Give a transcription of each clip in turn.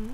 嗯。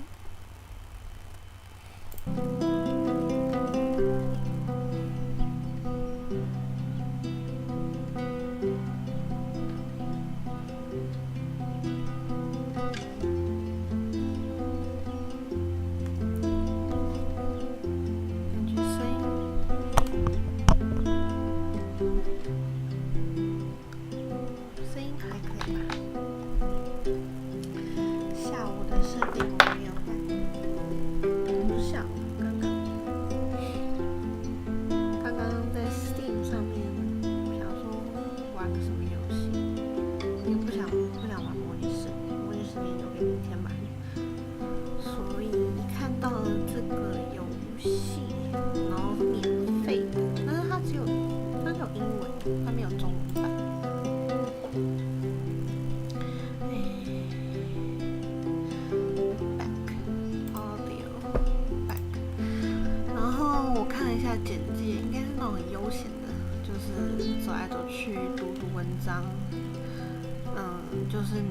就是你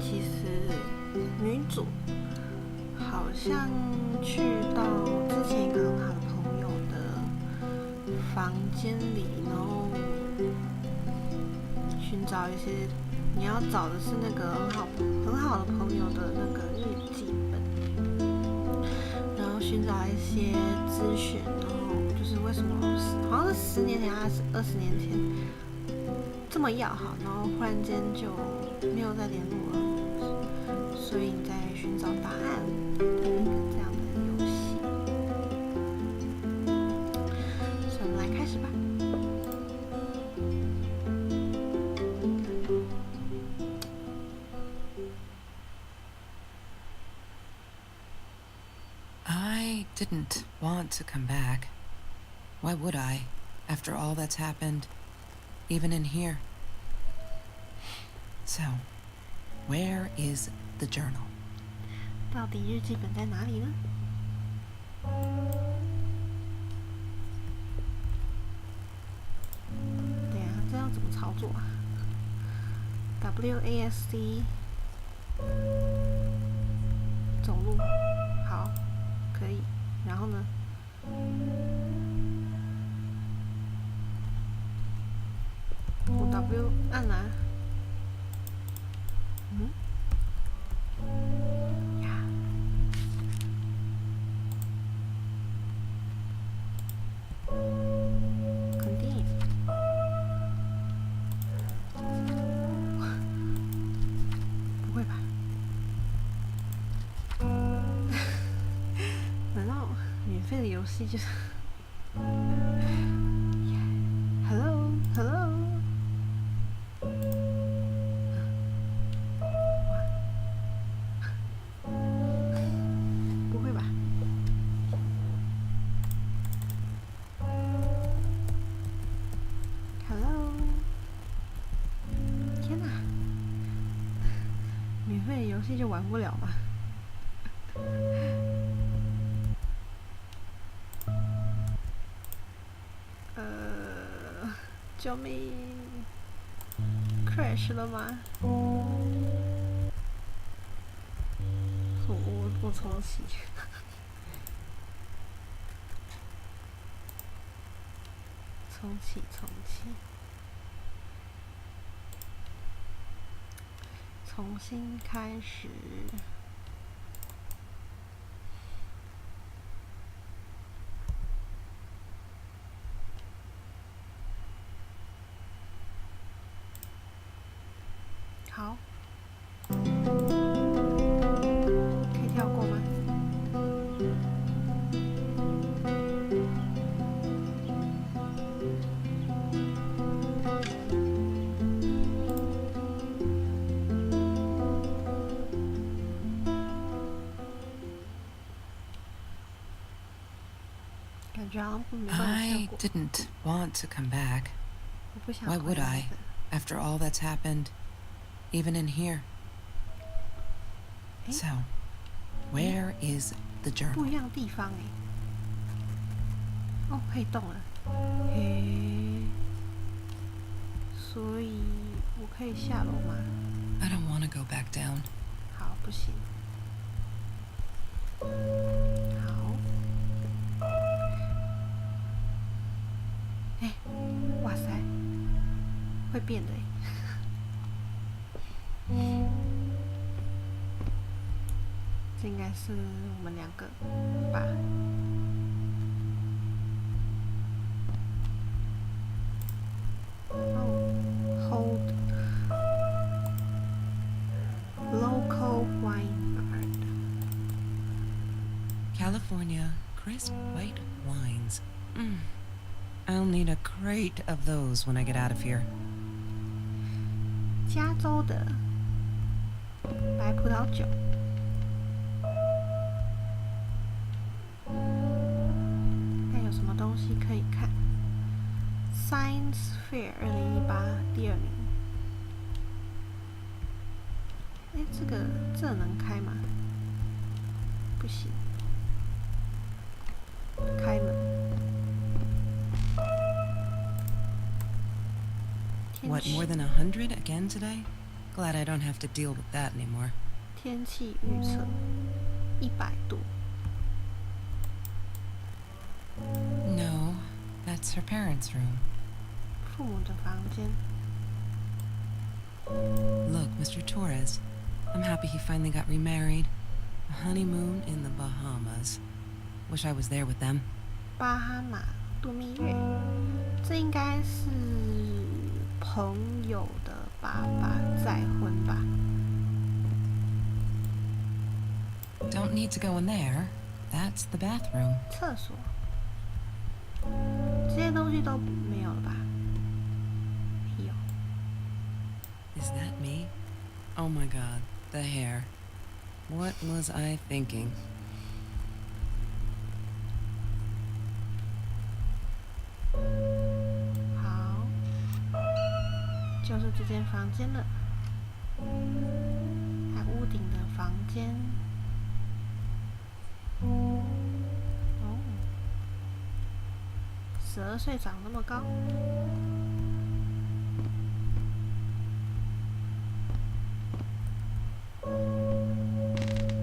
其实女主好像去到之前一个很好的朋友的房间里，然后寻找一些你要找的是那个很好的朋友的那个日记本，然后寻找一些资讯，然后就是为什么好像是10年前还是20年前这么要好，然后忽然间就没有再联络了，所以你在寻找答案的一个这样的游戏。所以我们来开始吧。I didn't want to come back. Why would I, after all that's happened, even in here? So, where is the journal? 到底日记本在哪里呢？对啊，这要怎么操作啊 ？WASD 走路，好，可以。然后呢？我 W 按了。呀，肯定。不会吧？难道免费的游戏就是？Hello。游戏就玩不了嘛。救命 ！crash 了吗？我重启。重启。重新开始。好，可以跳过吗？感觉好像没办法跳过。I didn't want to come back. Why would I, after all that's happened, even in here? So, where is the journal? 不一样的地方哎。哦，可以动了。嘿，所以我可以下楼吗？ I don't want to go back down. 好，不行。好，哎，哇塞，会变的哎。这应该是我们两个吧。Hold local vineyard. California crisp white wines. I'll need a crate of those when I get out of here. 加州的白葡萄酒。看有什么东西可以看。Science Fair 2018第2名。哎，这能开吗？不行。开门。What, more than 100 again today? Glad I don't have to deal with that anymore. 天气预测100度。No, that's her parents' room. 父母的房间。Look, Mr. Torres. I'm happy he finally got remarried. A honeymoon in the Bahamas. Wish I was there with them. 巴哈马度蜜月，这应该是朋友的爸爸再婚吧。Don't need to go in there. That's the bathroom. 厕所，这些东西都没有了吧？没有。Is that me? Oh my god, the hair. What was I thinking? 好，就是这间房间了。还屋顶的房间。哦，12岁长那么高。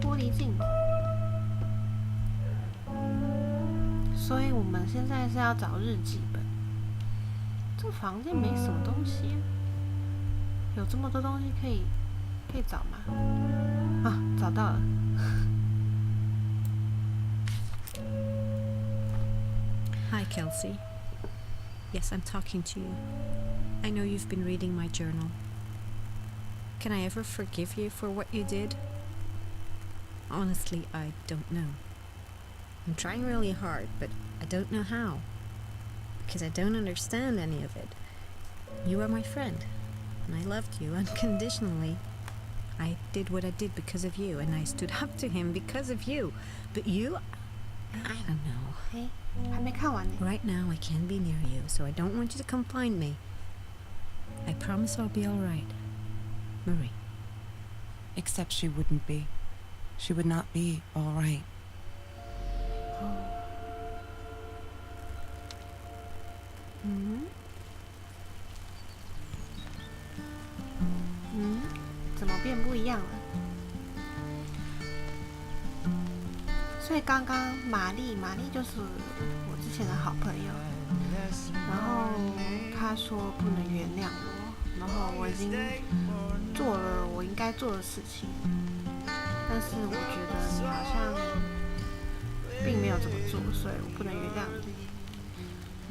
玻璃镜子。所以我们现在是要找日记本。这房间没什么东西，有这么多东西可以找吗？啊，找到了。Hi, Kelsey. Yes, I'm talking to you. I know you've been reading my journal. Can I ever forgive you for what you did? Honestly, I don't know. I'm trying really hard, but I don't know how. Because I don't understand any of it. You are my friend, and I loved you unconditionally. I did what I did because of you, and I stood up to him because of you. But you, I don't know. 嘿，还没看完呢。 Right now, I can't be near you, so I don't want you to come find me. I promise I'll be all right. Marie. Except she wouldn't be. She would not be all right. 怎么变不一样了？所以刚刚玛丽就是我之前的好朋友，然后她说不能原谅我，然后我已经做了我应该做的事情，但是我觉得你好像并没有这么做，所以我不能原谅你，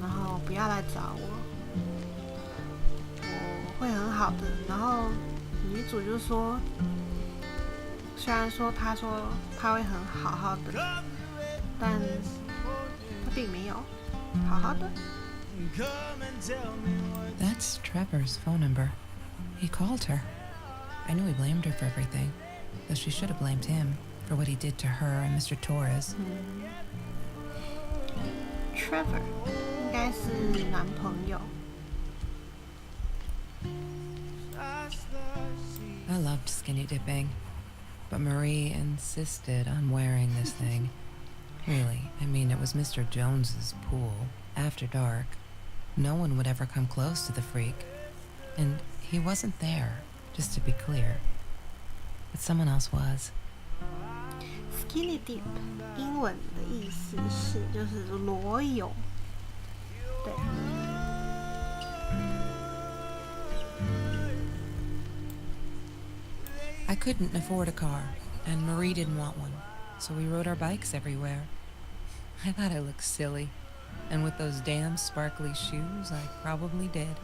然后不要来找我，我会很好的。然后女主就说，虽然说她会很好好的，但她并没有好好的。That's Trevor's phone number. He called her. I knew he blamed her for everything, though she should have blamed him for what he did to her and Mr. Torres. Trevor 应该是男朋友。I loved skinny dipping, but Marie insisted on wearing this thing. Really, I mean, it was Mr. Jones's pool, after dark. No one would ever come close to the freak. And he wasn't there, just to be clear. But someone else was. Skinny dip 英文的意思是就是裸泳，对。I couldn't afford a car, and Marie didn't want one, so we rode our bikes everywhere. I thought I looked silly, and with those damn sparkly shoes, I probably did.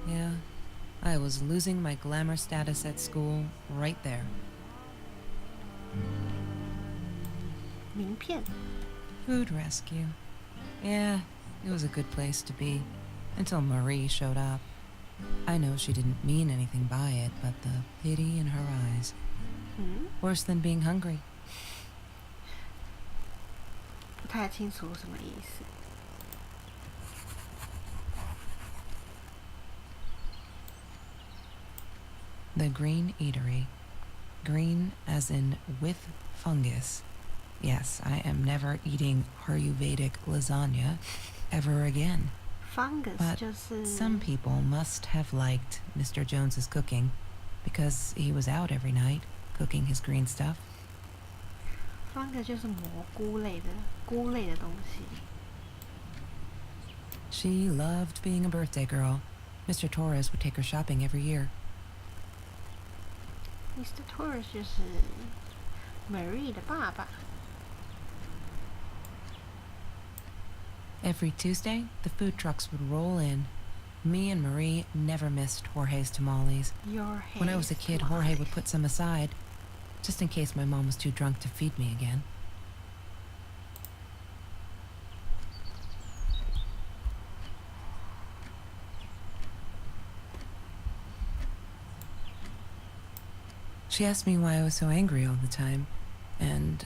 Yeah, I was losing my glamour status at school right there. 名片 Food rescue. Yeah, it was a good place to be, until Marie showed up. I know she didn't mean anything by it, but the pity in her eyes. Worse than being hungry. 不太清楚什么意思。The Green Eatery. Green as in with fungus. Yes, I am never eating Ayurvedic lasagna ever again. Fungus But 就是 some people must have liked Mr. Jones's cooking because he was out every night cooking his green stuff. fungus 就是蘑菇类的菇类的东西。She loved being a birthday girl. Mr. Torres would take her shopping every year. Mr. Torres 就是 Marie 的爸爸。Every Tuesday, the food trucks would roll in. Me and Marie never missed Jorge's tamales. When I was a kid, Jorge would put some aside, just in case my mom was too drunk to feed me again. She asked me why I was so angry all the time, and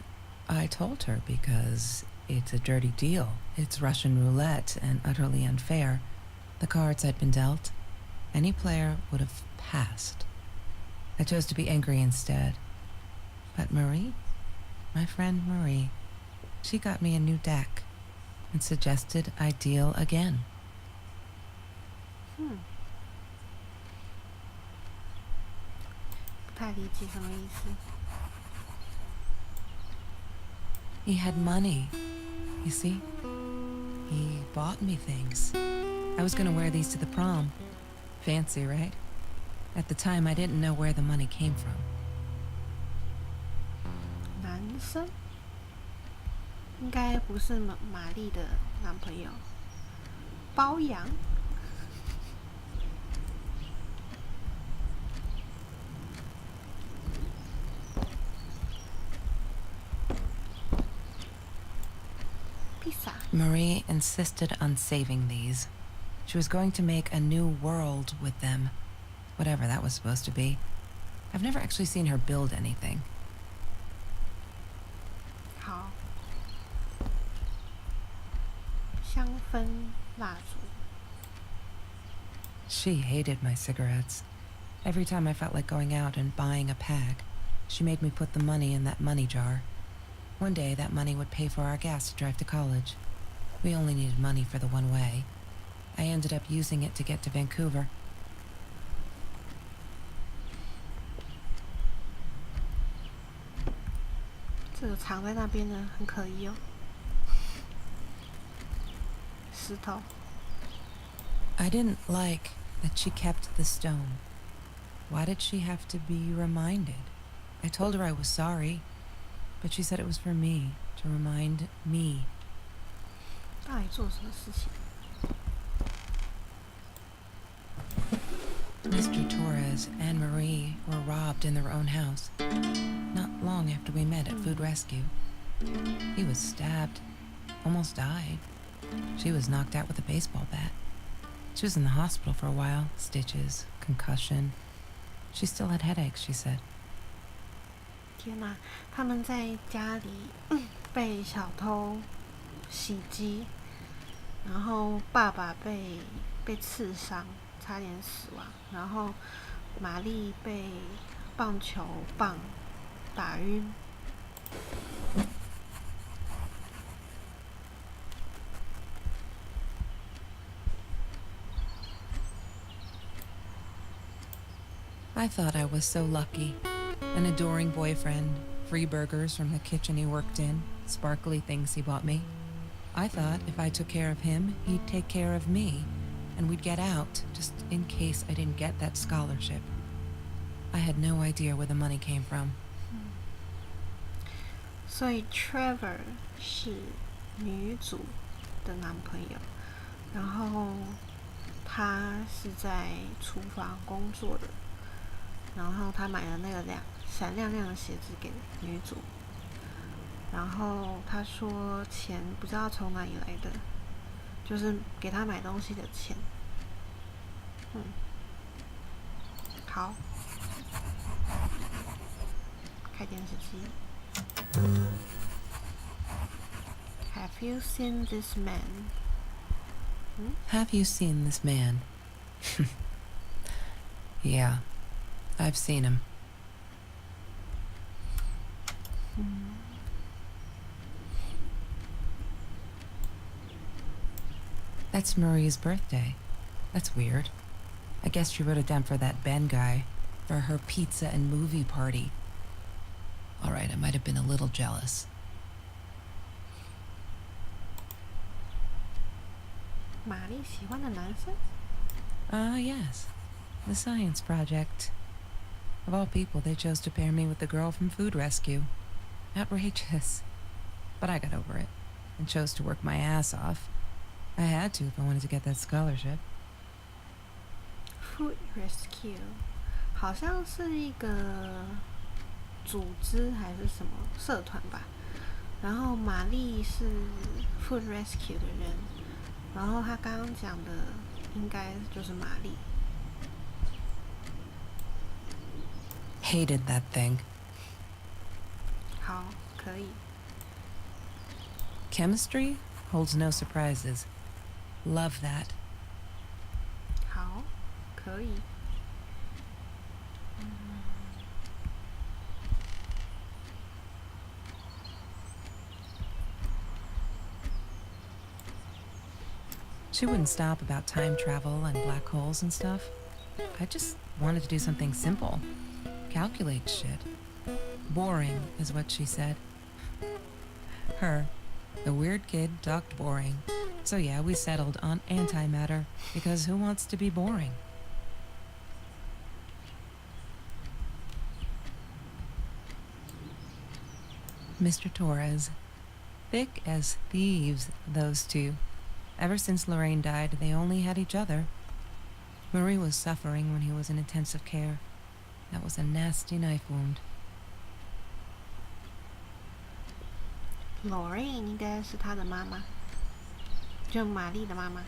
I told her because it's a dirty deal. It's Russian roulette and utterly unfair. The cards I'd been dealt, any player would have passed. I chose to be angry instead. But Marie, my friend Marie, she got me a new deck and suggested I deal again. 不太理解什么意思。He had money, you see? He bought me things. I was gonna wear these to the prom. Fancy, right? At the time, I didn't know where the money came from. 男生应该不是玛丽的男朋友，包养。披萨 Marie insisted on saving these. She was going to make a new world with them, whatever that was supposed to be. I've never actually seen her build anything. 好，香氛蜡烛。She hated my cigarettes. Every time I felt like going out and buying a pack, she made me put the money in that money jar. One day, that money would pay for our gas to drive to college. We only needed money for the one way. I ended up using it to get to Vancouver. 这个藏在那边的很可疑哦。石头。I didn't like that she kept the stone. Why did she have to be reminded? I told her I was sorry, but she said it was for me, to remind me. 到底做了什么事情？ Mr. Torres and Marie were robbed in their own house, not long after we met at Food Rescue. He was stabbed, almost died. She was knocked out with a baseball bat. She was in the hospital for a while, stitches, concussion. She still had headaches, she said. 天哪！他们在家里被小偷袭击，然后爸爸被刺伤，差点死亡。然后玛丽被棒球棒打晕。I thought I was so lucky. An adoring boyfriend, free burgers from the kitchen he worked in, sparkly things he bought me. I thought if I took care of him, he'd take care of me, and we'd get out, just in case I didn't get that scholarship. I had no idea where the money came from. 所以 Trevor 是女主的男朋友，然后他是在厨房工作的，然后他买了那个闪亮亮的鞋子给女主，然后他说钱不知道从哪里来的，就是给他买东西的钱。好，开电视机。Have you seen this man? Have you seen this man? Yeah, I've seen him. That's Marie's birthday. That's weird. I guess she wrote it down for that Ben guy, for her pizza and movie party. All right, I might have been a little jealous. 玛丽喜欢的男生？ Yes. The science project. Of all people, they chose to pair me with the girl from Food Rescue. Outrageous. But I got over it, and chose to work my ass off. I had to if I wanted to get that scholarship. Food Rescue 好像是一个组织还是什么社团吧，然后玛丽是 Food Rescue 的人，然后他刚刚讲的应该就是玛丽。Hated that thing. 好，可以。Chemistry holds no surprises. Love that. 好，可以。She wouldn't stop about time travel and black holes and stuff. I just wanted to do something simple. Calculate shit. Boring is what she said. Her, the weird kid, talked boring. So yeah, we settled on antimatter, because who wants to be boring? Mr. Torres. Thick as thieves, those two. Ever since Lorraine died, they only had each other. Marie was suffering when he was in intensive care. That was a nasty knife wound. Lorraine 应该是他的妈妈，就玛丽的妈妈。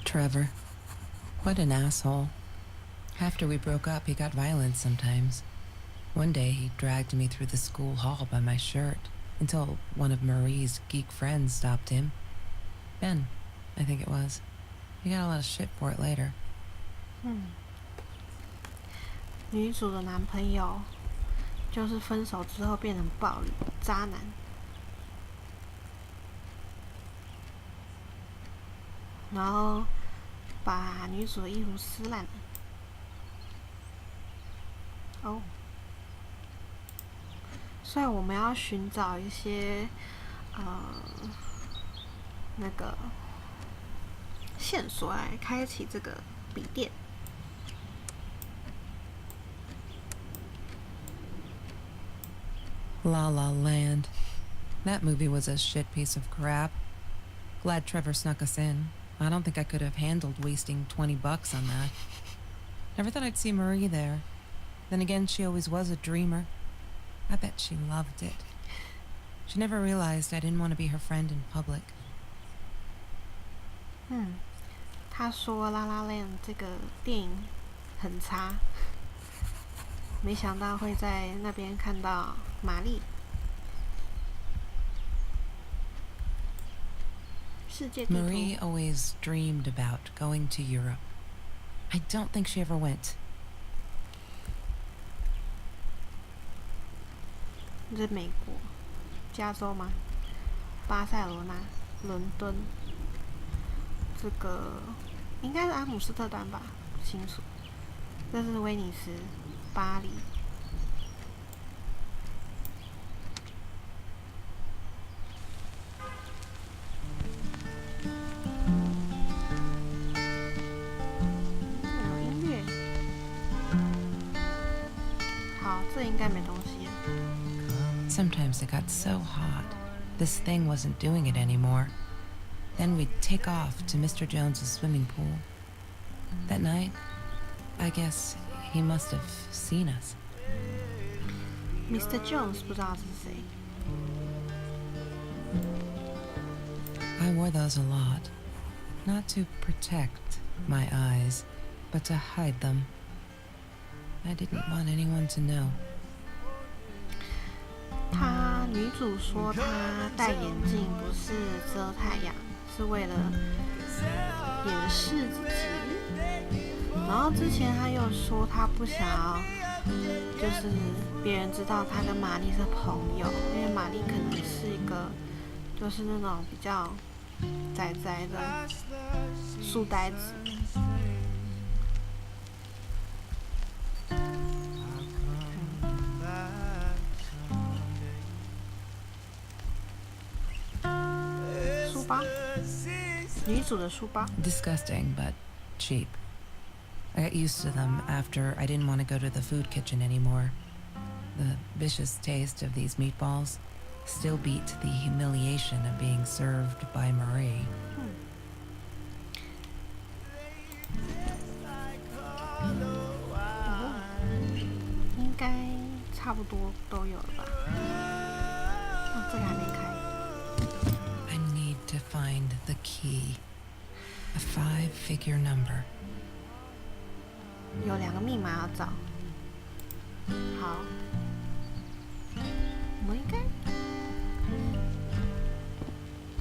Trevor. What an asshole. After we broke up, he got violent sometimes. One day, he dragged me through the school hall by my shirt until one of Marie's geek friends stopped him. Ben, I think it was. He got a lot of shit for it later. 女主的男朋友就是分手之后变成暴力渣男，然后把女主的衣服撕烂了。哦，所以我们要寻找一些那个线索来开启这个笔电。La La Land. That movie was a shit piece of crap. Glad Trevor snuck us in. I don't think I could have handled wasting $20 on that. Never thought I'd see Marie there. Then again, she always was a dreamer. I bet she loved it. She never realized I didn't want to be her friend in public. 他说《La La Land》这个电影很差，没想到会在那边看到玛丽。世界地图。 Marie always dreamed about going to Europe. I don't think she ever went. 这是美国，加州吗？巴塞罗那。伦敦，这个应该是阿姆斯特丹吧，不清楚。这是威尼斯、巴黎。有音乐。好，这应该没东西。Sometimes it got so hot, this thing wasn't doing it anymore. Then we'd take off to Mr. Jones's swimming pool. That night, I guess he must have seen us. Mr. Jones 不知道是谁。I wore those a lot, not to protect my eyes, but to hide them. I didn't want anyone to know. 女主说她戴眼镜不是遮太阳，是为了掩饰自己。然后之前她又说她不想要，就是别人知道她跟玛丽是朋友，因为玛丽可能是一个就是那种比较宅宅的书呆子。女主的书包 Disgusting, but cheap. I got used to them after I didn't want to go to the food kitchen anymore. The vicious taste of these meatballs still beat the humiliation of being served by Marie. 应该差不多都有了吧？这个还没开。I need to find the key. A 5-figure number. 有2个密码要找。好，我们应该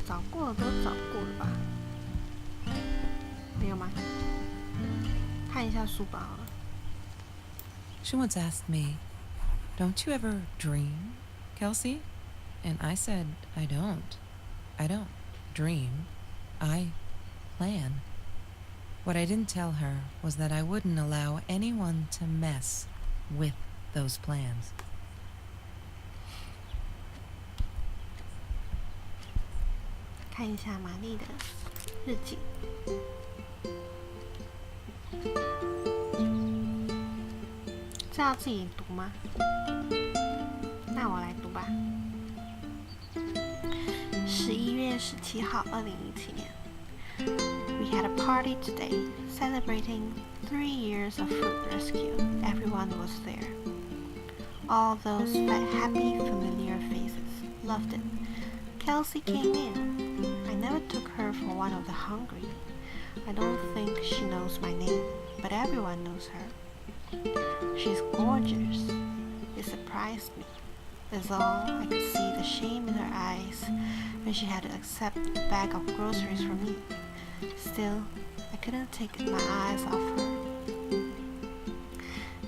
找过了，都找过了吧？没有吗？看一下书包好了。She once asked me, "Don't you ever dream, Kelsey?" And I said, I don't dream. I plan. What I didn't tell her was that I wouldn't allow anyone to mess with those plans. 看一下玛丽的日记。这要自己读吗？那我来读吧。11月17号，2017年。We had a party today, celebrating 3 years of food rescue. Everyone was there. All those happy, familiar faces. Loved it. Kelsey came in. I never took her for one of the hungry. I don't think she knows my name, but everyone knows her. She's gorgeous. It surprised me. That's all. I could see the shame in her eyes when she had to accept a bag of groceries from me. Still, I couldn't take my eyes off her.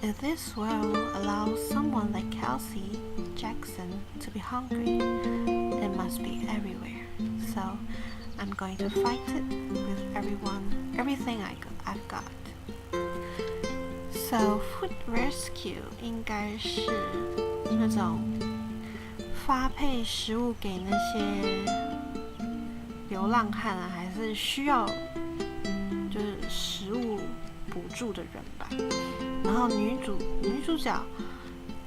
If this world allows someone like Kelsey Jackson to be hungry, it must be everywhere. So, I'm going to fight it with everything I've got. So, food rescue 应该是那种发配食物给那些流浪汉啊，还是需要就是食物补助的人吧。然后女主角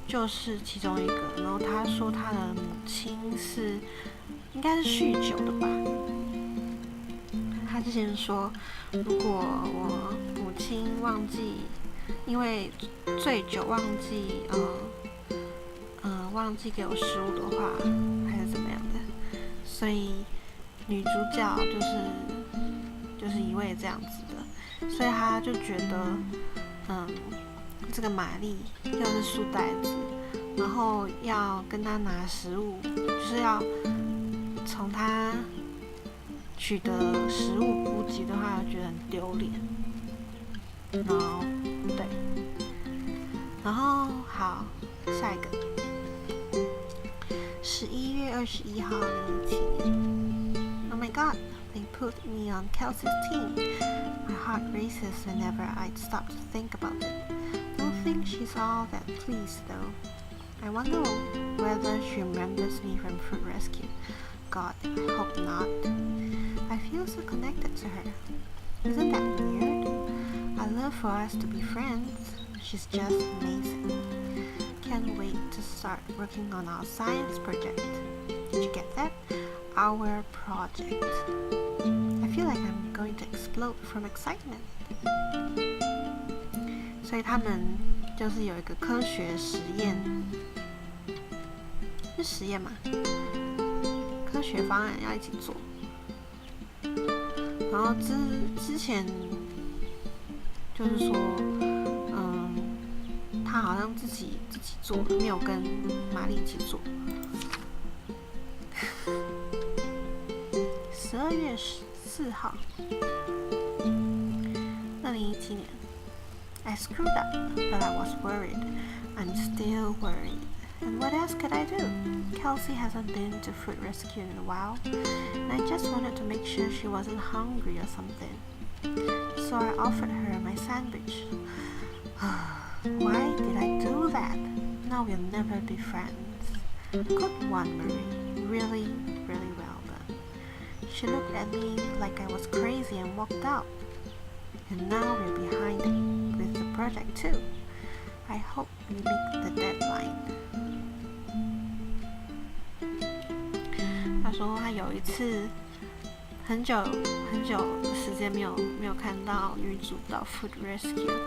就是其中一个。然后她说她的母亲应该是酗酒的吧。她之前说，如果我母亲因为醉酒忘记给我食物的话，还是怎么样的，所以女主角就是一位这样子的，所以她就觉得，这个玛丽又是书呆子，然后要跟她拿食物，就是要从她取得食物补给的话，觉得很丢脸。然后好，下一个，11月21号，2017年。Oh my god， God, they put me on Kelsey's team. My heart races whenever I stop to think about it. Don't think she's all that pleased though. I wonder whether she remembers me from Fruit Rescue. God, I hope not. I feel so connected to her. Isn't that weird? I'd love for us to be friends. She's just amazing. Can't wait to start working on our science project. Did you get that? Our project. I feel like I'm going to explode from excitement. 所以他们就是有一个科学实验，是实验嘛？科学方案要一起做。然后之前就是说，他好像自己做，没有跟玛丽一起做。12月4号，2017年。I screwed up, but I was worried. I'm still worried. And what else could I do? Kelsey hasn't been to Fruit Rescue in a while, and I just wanted to make sure she wasn't hungry or something. So I offered her my sandwich. Why did I do that? Now we'll never be friends. Good one, Marie. Really, really well done. She looked at me like I was crazy and walked out. And now we're behind with the project too. I hope we make the deadline. 他说他有一次很久的时间没有看到女主到 Food Rescue，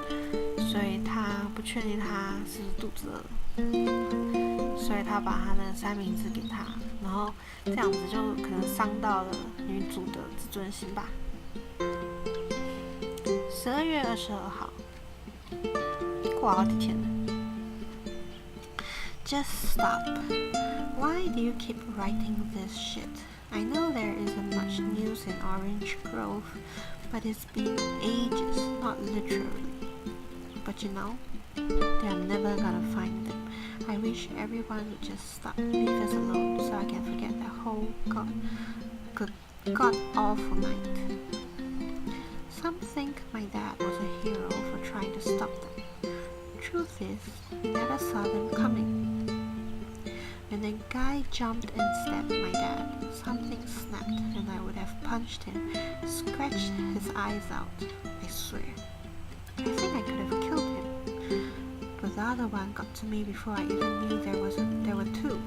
所以他不确定她是不是肚子饿，所以他把他的三明治给她，然后这样子就可能伤到了女主的自尊心吧。12月22号，过好几天了。Just stop. Why do you keep writing this shit? I know there isn't much news in Orange Grove, but it's been ages, not literally. But you know, they're never gonna find them. I wish everyone would just stop, leave us alone, so I can forget that whole god awful night. Some think my dad was a hero for trying to stop them. Truth is, we never saw them coming. When the guy jumped and stabbed my dad, something snapped and I would have punched him, scratched his eyes out, I swear. I think I could have killed him, but the other one got to me before I even knew there were two.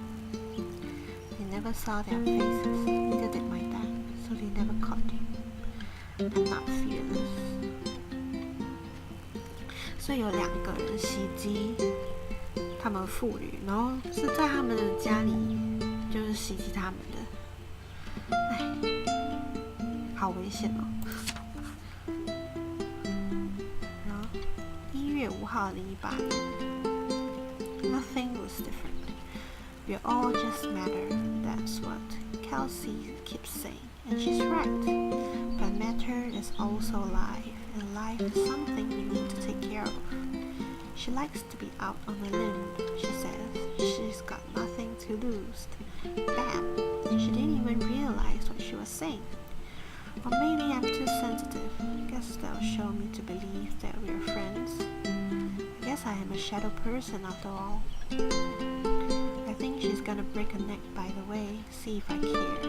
They never saw their faces, neither did my dad, so they never caught him. I'm not fearless. 所以有2个人袭击他们妇女，然后是在他们的家里，就是袭击他们的。哎，好危险哦！然后1月5号2018年 ，Nothing was different. We all just matter. That's what Kelsey keeps saying, and she's right. But matter is also life, and life is something we need to take care of. She likes to be out on a limb, she says. She's got nothing to lose. Bam! She didn't even realize what she was saying. Or maybe I'm too sensitive. Guess that'll show me to believe that we're friends. I guess I am a shadow person after all. I think she's gonna break a neck by the way, see if I care.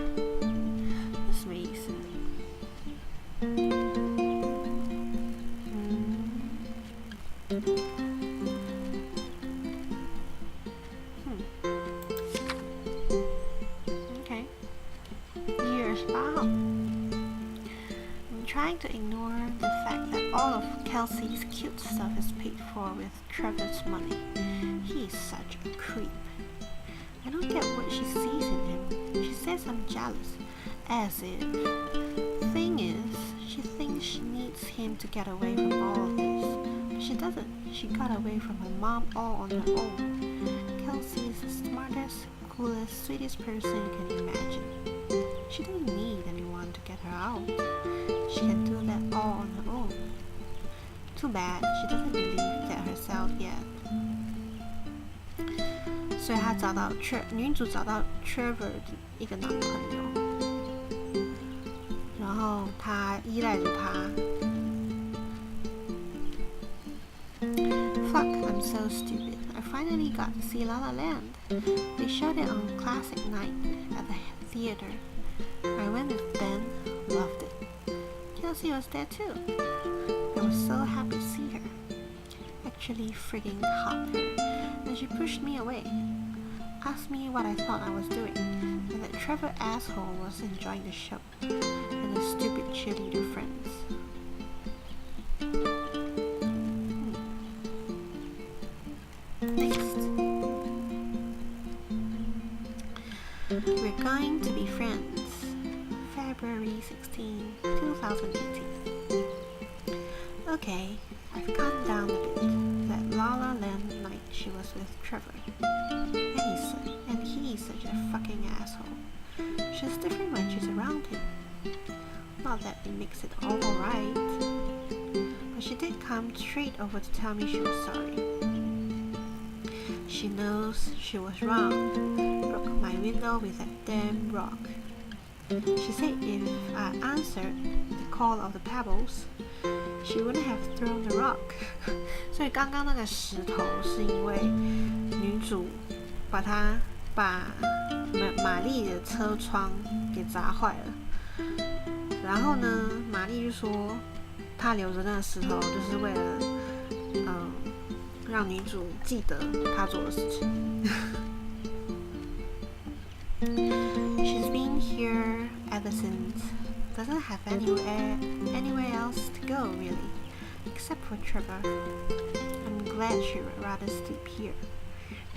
这什么意思？Okay. 1月28号。I'm trying to ignore the fact that all of Kelsey's cute stuff is paid for with Trevor's money. He is such a creep. I don't get what she sees in him. She says I'm jealous, as if. The thing is, she thinks she needs him to get away from all of this. But she doesn't. She got away from her mom all on her own. Kelsey is the smartest, coolest, sweetest person you can imagine. She doesn't need anyone to get her out. She can do that all on her own. Too bad she doesn't believe that herself yet. 所以她女主找到 Trevor 的一个男朋友，后他依赖着他。Fuck, I'm so stupid. I finally got to see La La Land. They showed it on classic night at the theater. I went with Ben, loved it. Kelsey was there too. I was so happy to see her. Actually freaking hugged her, and she pushed me away. Asked me what I thought I was doing, and that Trevor asshole was enjoying the show, and his stupid cheerleader friends. Next. We're going to be friends. February 16, 2018. Okay, I've calmed down a bit. That La La Land night she was with Trevor. And he's such a fucking asshole. She's different when she's around him. Not that it makes it all right. But she did come straight over to tell me she was sorry. She knows she was wrong. Broke my window with that damn rock. She said if I answered the call of the pebbles, she wouldn't have thrown the rock. 所以刚刚那个石头是因为女主把玛丽的车窗给砸坏了。然后呢，玛丽就说她留着那个石头就是为了让女主记得她做的事情。She's been here ever since. Doesn't have anywhere else to go really, except for Trevor. I'm glad she would rather sleep here.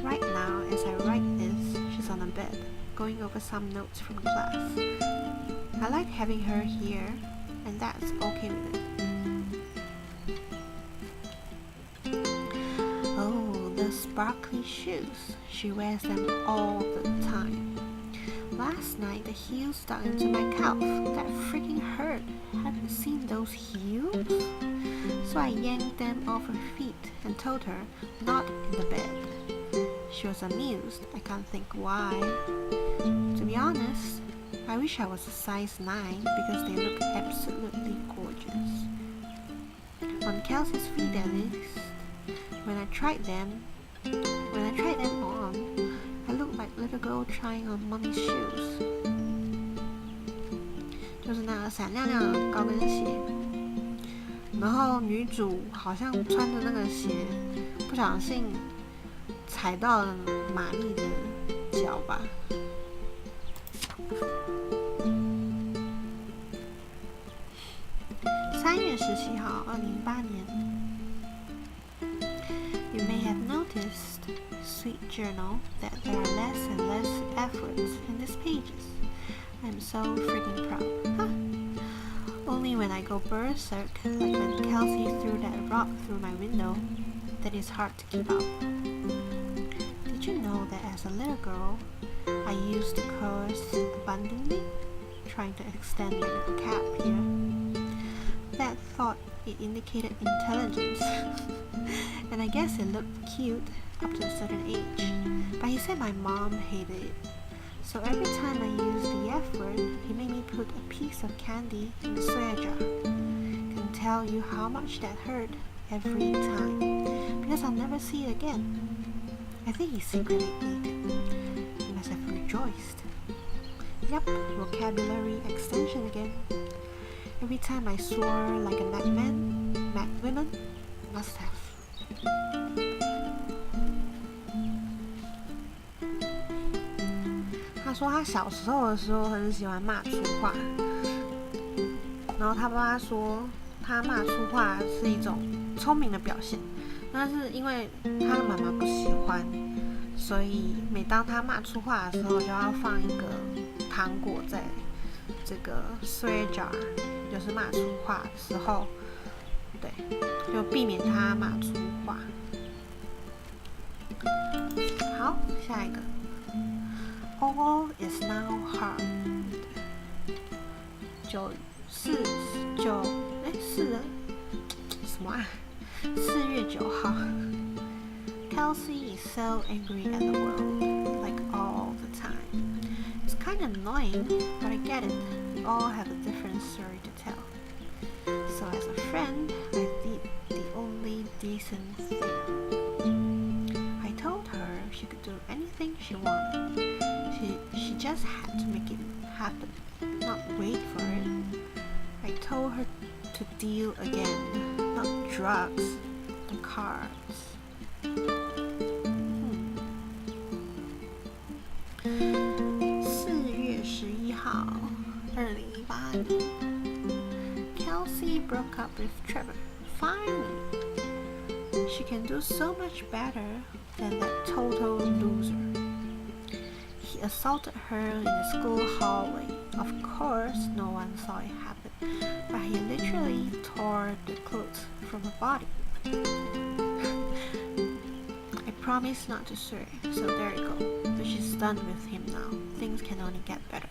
Right now, as I write this, she's on the bed, going over some notes from class. I like having her here, and that's okay with it. Oh, the sparkly shoes. She wears them all the time. Last night, the heels stuck into my calf. That freaking hurt. Haven't seen those heels? So I yanked them off her feet and told her not in the bed. She was amused. I can't think why. To be honest, I wish I was a size 9 because they look absolutely gorgeous. On Kelsey's feet at least. When I tried them on, I looked like little girl trying on mommy's shoes. 就是那个闪亮亮的高跟鞋，然后女主好像穿着那个鞋，不小心踩到了玛丽的脚吧。3月17号，2018年。You may have noticed, sweet journal, that there are less and less efforts in these pages. I'm so freaking proud. Huh? Only when I go berserk, like when Kelsey threw that rock through my window, that it's hard to keep up. Did you know that as a little girl, I used to curse abundantly, trying to extend my little cap here? Dad thought it indicated intelligence. And I guess it looked cute up to a certain age, but he said my mom hated it. So every time I used the F word, he made me put a piece of candy in the swear jar. Can tell you how much that hurt every time, because I'll never see it again. I think he secretly ate it. He must have rejoiced. Yep, vocabulary extension again. Every time I swore like a mad woman, must have. 他说他小时候的时候很喜欢骂粗话，然后他爸爸说他骂粗话是一种聪明的表现，但是因为他的妈妈不喜欢，所以每当他骂粗话的时候就要放一个糖果在这个 swear jar， 就是骂粗话的时候，对，就避免他骂粗话。好，下一个。All is now hard. 4月9号。Kelsey is so angry at the world, like all the time. It's kind of annoying, but I get it. We all have a different story to tell. So as a friend, I did the only decent thing. I told her she could do anything she wanted. She just had to make it happen, not wait for it. I told her to deal again, not drugs and cards. 4月11号，2018年 Kelsey broke up with Trevor. Finally, she can do so much better than that total loser. He assaulted her in the school hallway. Of course, no one saw it happen, but he literally tore the clothes from her body. I promised not to swear, so there you go. But she's done with him now. Things can only get better.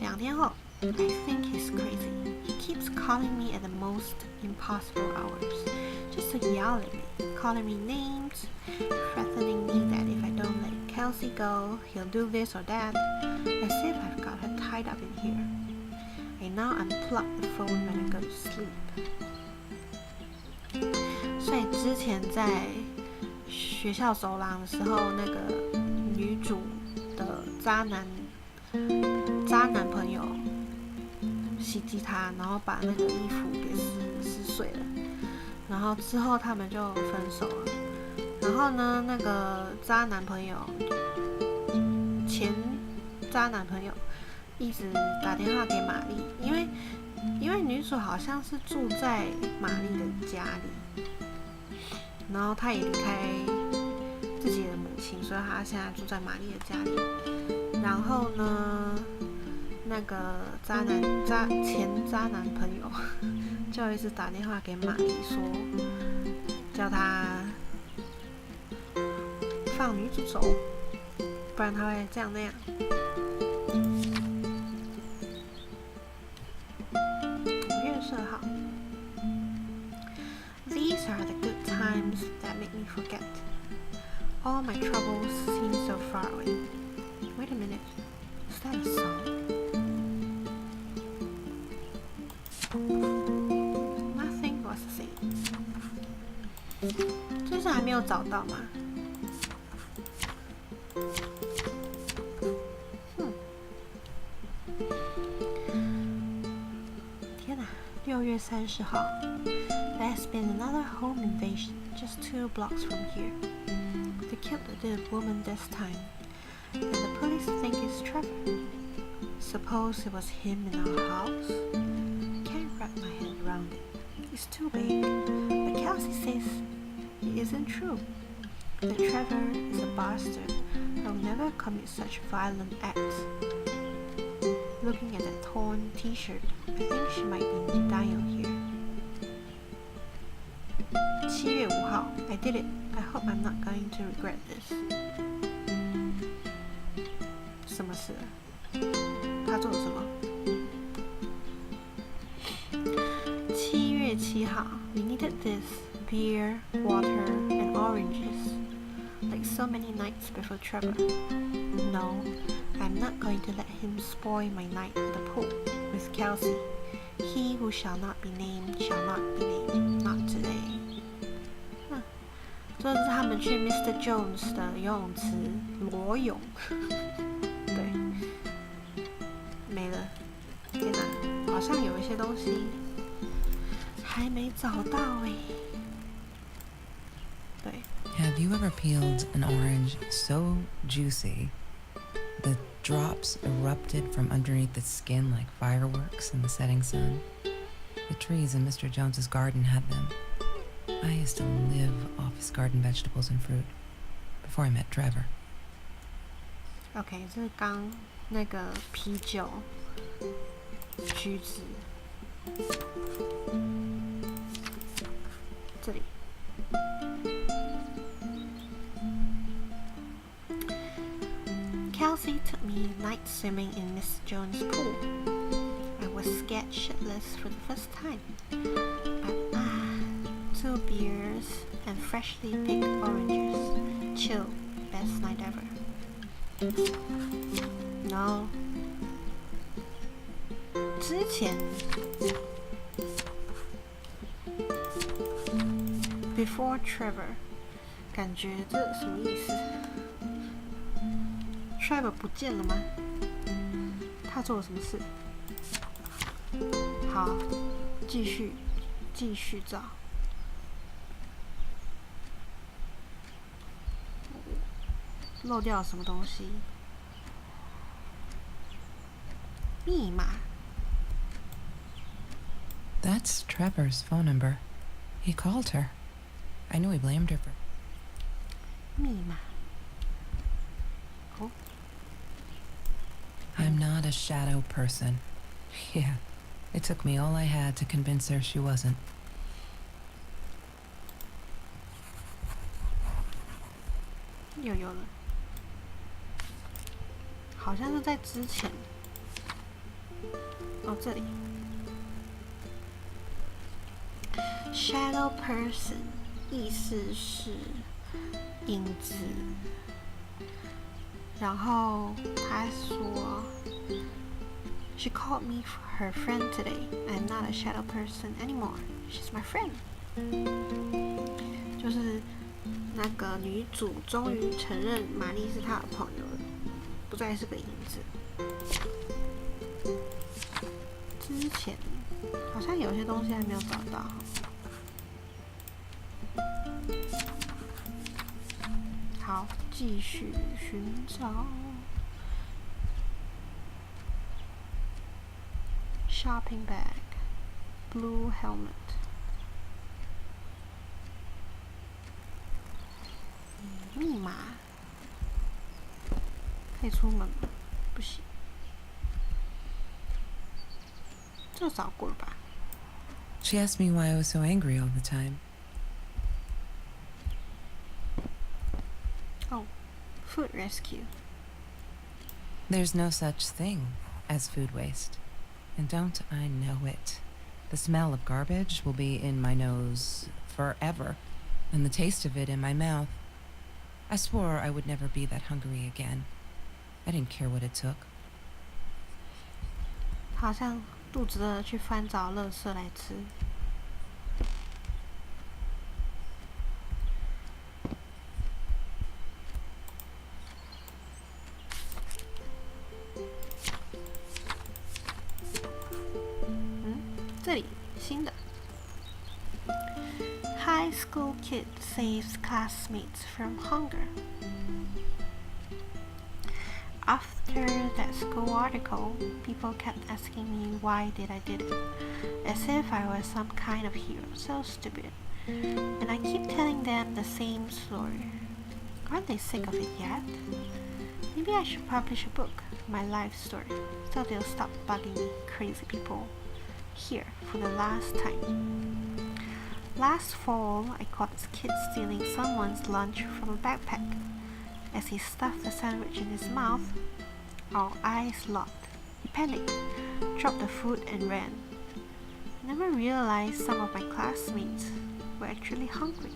2天后 I think he's crazy. He keeps calling me at the most impossible hours, just to yell at me, calling me names, threatening me that if I don't let Kelsey go, he'll do this or that, as if I've got her tied up in here. I now unplug the phone when I go to sleep. 所以之前在学校走廊的时候，那个女主的渣男朋友袭击她，然后把那个衣服给撕碎了，然后之后他们就分手了。然后呢，那个前渣男朋友一直打电话给玛丽，因为女主好像是住在玛丽的家里，然后她也离开自己的母亲，所以她现在住在玛丽的家里。然后呢，那个前渣男朋友就一直打电话给玛丽说，叫她放女主走，不然她会这样那样。5月12号 These are the good times that make me forget. All my troubles seem so far away. Wait a minute, is that a song? Nothing was the same. 这是还没有找到吗？天哪，6月30号 There's been another home invasion just 2 blocks from here. They killed the woman this time, and the police think it's Trevor. Suppose it was him in our house? Can't wrap my head around it. It's too big, but Kelsey says it isn't true. That Trevor is a bastard who'll never commit such violent acts. Looking at that torn t-shirt, I think she might be in denial here. 7月5号 I did it. I hope I'm not going to regret this. 什么事？他做了什么？7月7号 We needed this. Beer, water, and oranges. Like so many nights before Trevor. No, I'm not going to let him spoil my night at the pool with Kelsey. He who shall not be named shall not be named. Not today. 这是他们去 Mr. Jones 的游泳池裸泳。对，没了。天哪，好像有一些东西还没找到欸。对。Have you ever peeled an orange so juicy the drops erupted from underneath the skin like fireworks in the setting sun? The trees in Mr. Jones's garden had them. I used to live off his garden vegetables and fruit before I met Trevor. OK， 这是刚那个啤酒、橘子，这里。Kelsey took me night swimming in Miss Jones' pool. I was scared shitless for the first time. But 2 beers and freshly picked oranges. Chill, best night ever. No. 之前 before Trevor， 感觉这什么意思 ？Trevor 不见了吗？他做了什么事？好，继续找。漏掉了什么东西？密码。That's Trevor's phone number. He called her. I knew he blamed her for. 密码。哦。I'm not a shadow person. Yeah, it took me all I had to convince her she wasn't. 有了。好像是在之前。哦，这里。Shadow person 意思是影子，然后他说 She called me her friend today. I'm not a shadow person anymore. She's my friend. 就是那个女主终于承认玛丽是她的朋友了，不再是个影子。之前好像有些东西还没有找到。好，继续寻找。Shopping bag, blue helmet. 密码可以出门吗？不行。这找过了吧？ She asked me why I was so angry all the time. Oh, food rescue. There's no such thing as food waste. And don't I know it? The smell of garbage will be in my nose forever, and the taste of it in my mouth. I swore I would never be that hungry again. I didn't care what it took. 好像肚子饿去翻找垃圾来吃。这里新的 High school kid saves classmates from hunger. After that school article, people kept asking me why did I did it, as if I was some kind of hero, so stupid. And I keep telling them the same story. Aren't they sick of it yet? Maybe I should publish a book, my life story, so they'll stop bugging me, crazy people. Here for the last time. Last fall, I caught this kid stealing someone's lunch from a backpack. As he stuffed the sandwich in his mouth, our eyes locked. He panicked, dropped the food and ran. I never realized some of my classmates were actually hungry.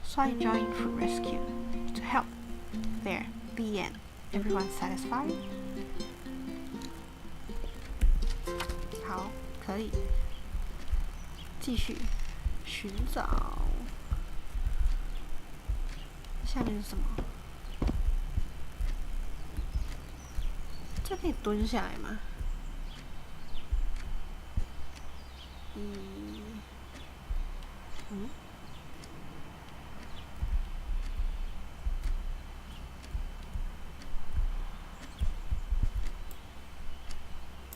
So I joined Food Rescue to help. There, the end. Everyone satisfied? 好。可以，继续寻找。下面是什么？这可以蹲下来吗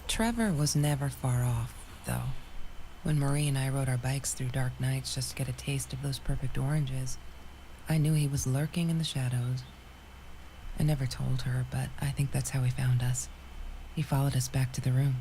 ？Trevor was never far off, though. When Marie and I rode our bikes through dark nights just to get a taste of those perfect oranges, I knew he was lurking in the shadows. I never told her, but I think that's how he found us. He followed us back to the room.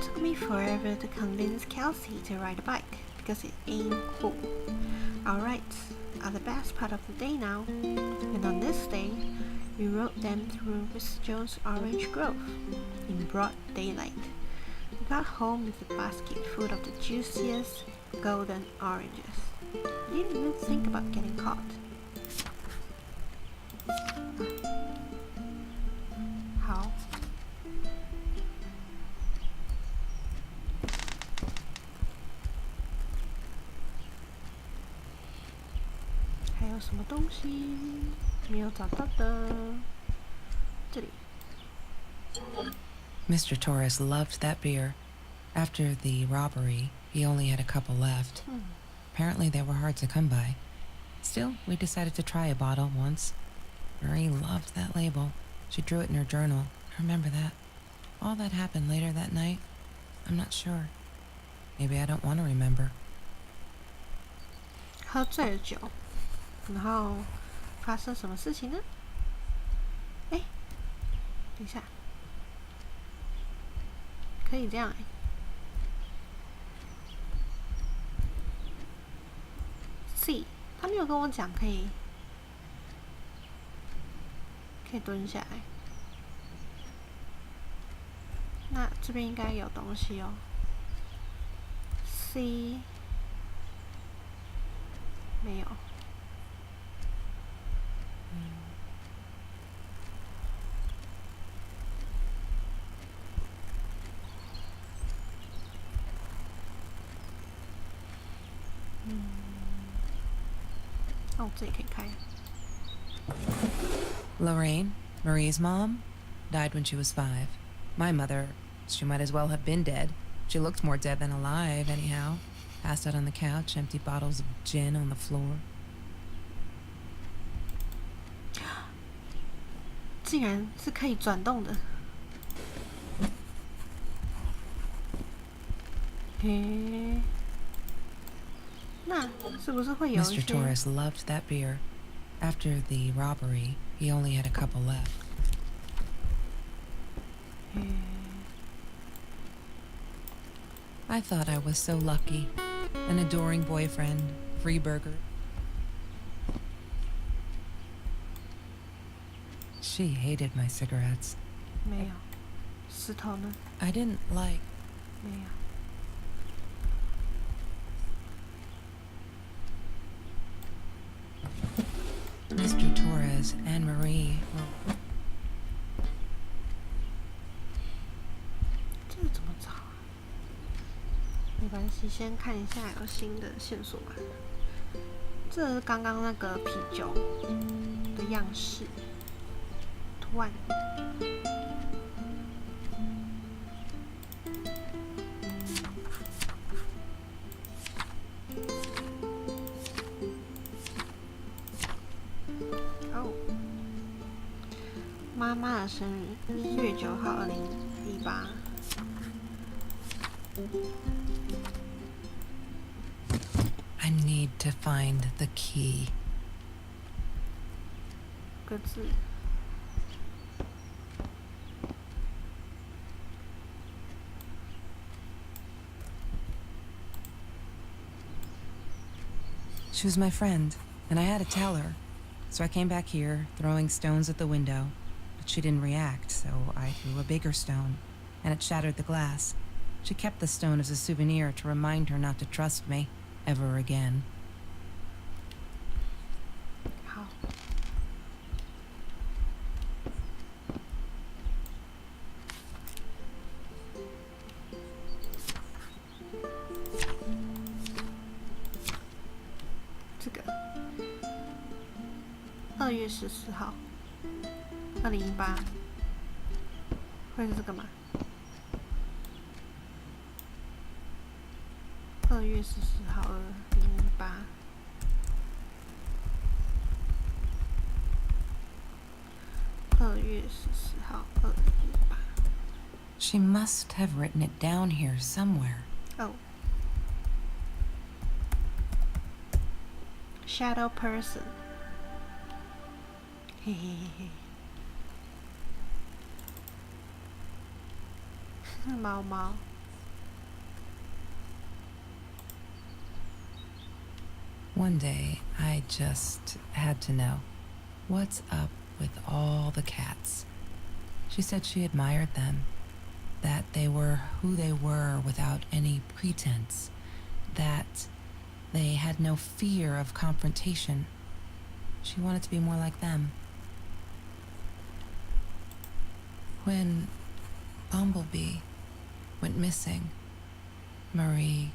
Took me forever to convince Kelsey to ride a bike because it ain't cool. Alright, are the best part of the day now, and on this day, we rode them through Mrs. Jones' orange grove in broad daylight. We got home with a basket full of the juiciest golden oranges. We didn't even think about getting caught. 好。还有什么东西没有找到的？这里。Mr. Torres loved that beer. After the robbery, he only had a couple left. Apparently they were hard to come by. Still, we decided to try a bottle once. Marie loved that label. She drew it in her journal. I remember that. All that happened later that night, I'm not sure. Maybe I don't want to remember. 喝醉了酒，然后发生什么事情呢？哎，等一下，可以这样哎。C， 他没有跟我讲可以蹲下来。那这边应该有东西哦。C 没有。哦，这里可以开。Lorraine, Marie's mom, died when she was 5. My mother, she might as well have been dead. She looked more dead than alive, anyhow. Passed out on the couch, empty bottles of gin on the floor. 竟然是可以转动的。嘿，那是不是会有一些 Mr. Torres loved that beer. After the robbery, he only had a couple left. I thought I was so lucky. An adoring boyfriend, free burger. She hated my cigarettes. 没有，石头呢？ I didn't like. 没有。Mr. Torres and Marie were. 这个怎么找啊？没关系，先看一下有新的线索吧。这是刚刚那个啤酒的样式图案。哦，妈妈的生日1月9号，2018。I need to find the key. 个字。She was my friend, and I had to tell her. So I came back here, throwing stones at the window. But she didn't react, so I threw a bigger stone, and it shattered the glass. She kept the stone as a souvenir to remind her not to trust me ever again. 好。这个2月14号，2018，会是这个吗？2月14号，2018。2月14号，2018。She must have written it down here somewhere. Oh. Shadow person. 嘿嘿嘿嘿。猫猫。One day, I just had to know what's up with all the cats. She said she admired them, that they were who they were without any pretense, that they had no fear of confrontation. She wanted to be more like them. When Bumblebee went missing, Marie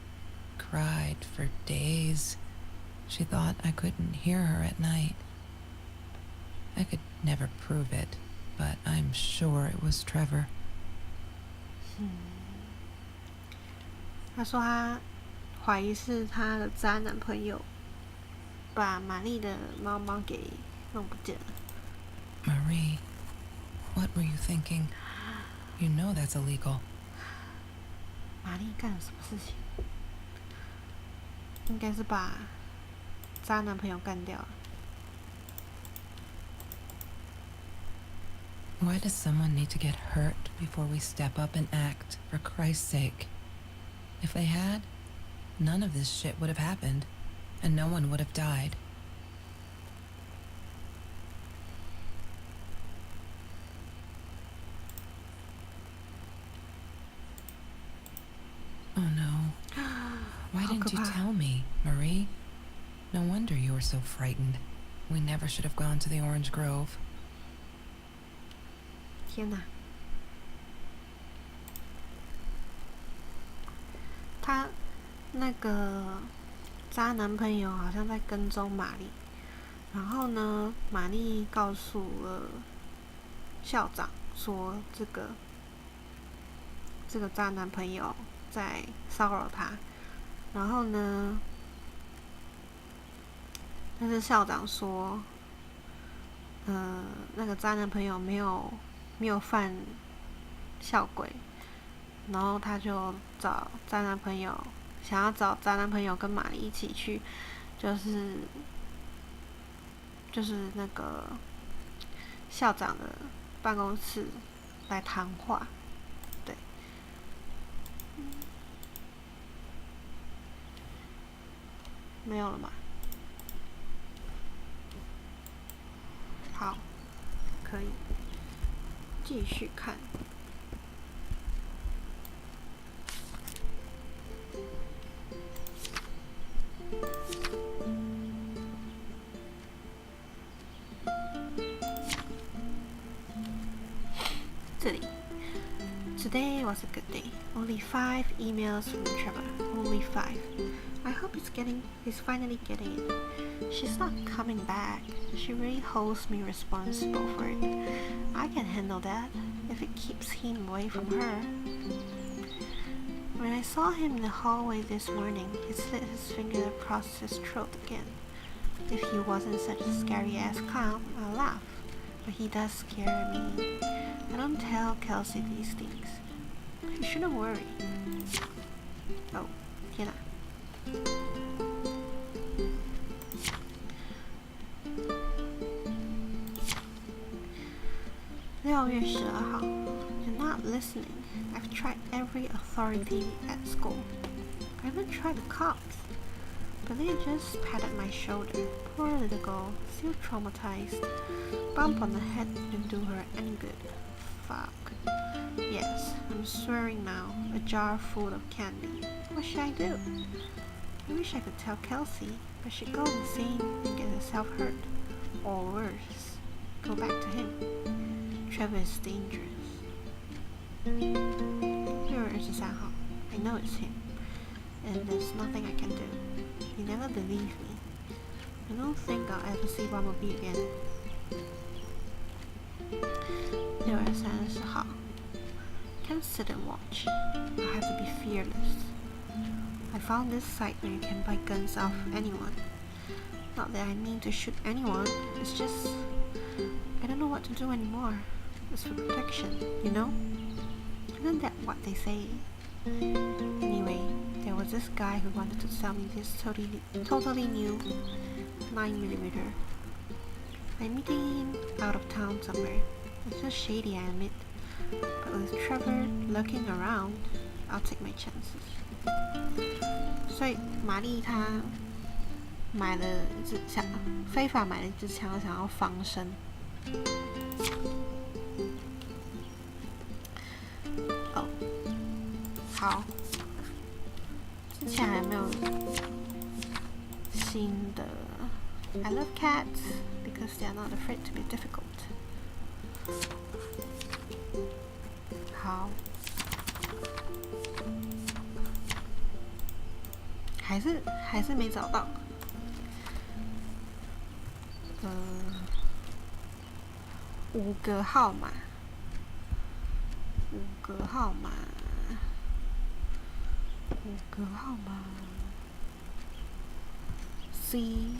cried for days. She thought I couldn't hear her at night. I could never prove it, but I'm sure it was Trevor. 她说她怀疑是她的渣男朋友把玛丽的猫猫给弄不见了。Marie, what were you thinking? You know that's illegal. 玛丽干了什么事情？应该是把渣男朋友干掉了。Why does someone need to get hurt before we step up and act, for Christ's sake? If they had, none of this shit would have happened, and no one would have died. Oh no. Why didn't you tell me, Marie? No wonder you were so frightened. We never should have gone to the orange grove. 天哪！他那个渣男朋友好像在跟踪玛丽，然后呢，玛丽告诉了校长说这个渣男朋友在骚扰她，然后呢，但是校长说，那个渣男朋友没有犯校规，然后他就找渣男朋友，想要找渣男朋友跟玛丽一起去，就是那个校长的办公室来谈话，对，没有了吗？好，可以继续看。这里 Today was a good day. Only 5 emails from Trevor. Only 5. I hope he's finally getting it. She's not coming back. She really holds me responsible for it. I can handle that if it keeps him away from her. When I saw him in the hallway this morning, he slid his finger across his throat again. If he wasn't such a scary-ass clown, I'd laugh. But he does scare me. I don't tell Kelsey these things. You shouldn't worry. Oh, 天哪！6月12号 You're not listening. I've tried every authority at school. I even tried the cops. But they just patted my shoulder. Poor little girl, still traumatized. Bump on the head didn't do her any good. Fuck. Yes, I'm swearing now. A jar full of candy. What should I do? I wish I could tell Kelsey, but she'd go insane and get herself hurt. Or worse, go back to him. Trevor is dangerous. 6月23号 I know it's him. And there's nothing I can do. He never believed me. I don't think I'll ever see Bumblebee again. 6月30号 Can't sit and watch. I have to be fearless. I found this site where you can buy guns off anyone. Not that I mean to shoot anyone. It's just I don't know what to do anymore. It's for protection, you know? Isn't that what they say? Anyway, there was this guy who wanted to sell me this totally new 9mm. I'm meeting him out of town somewhere. It's just shady, I admit. But with Trevor lurking around, I'll take my chances. 所以玛丽她买了一支枪，非法买了一支枪，想要防身。哦，好，之前还没有新的。I love cats because they are not afraid to be difficult. 好，还是没找到。5个号码，5个号码，5个号码 ，C。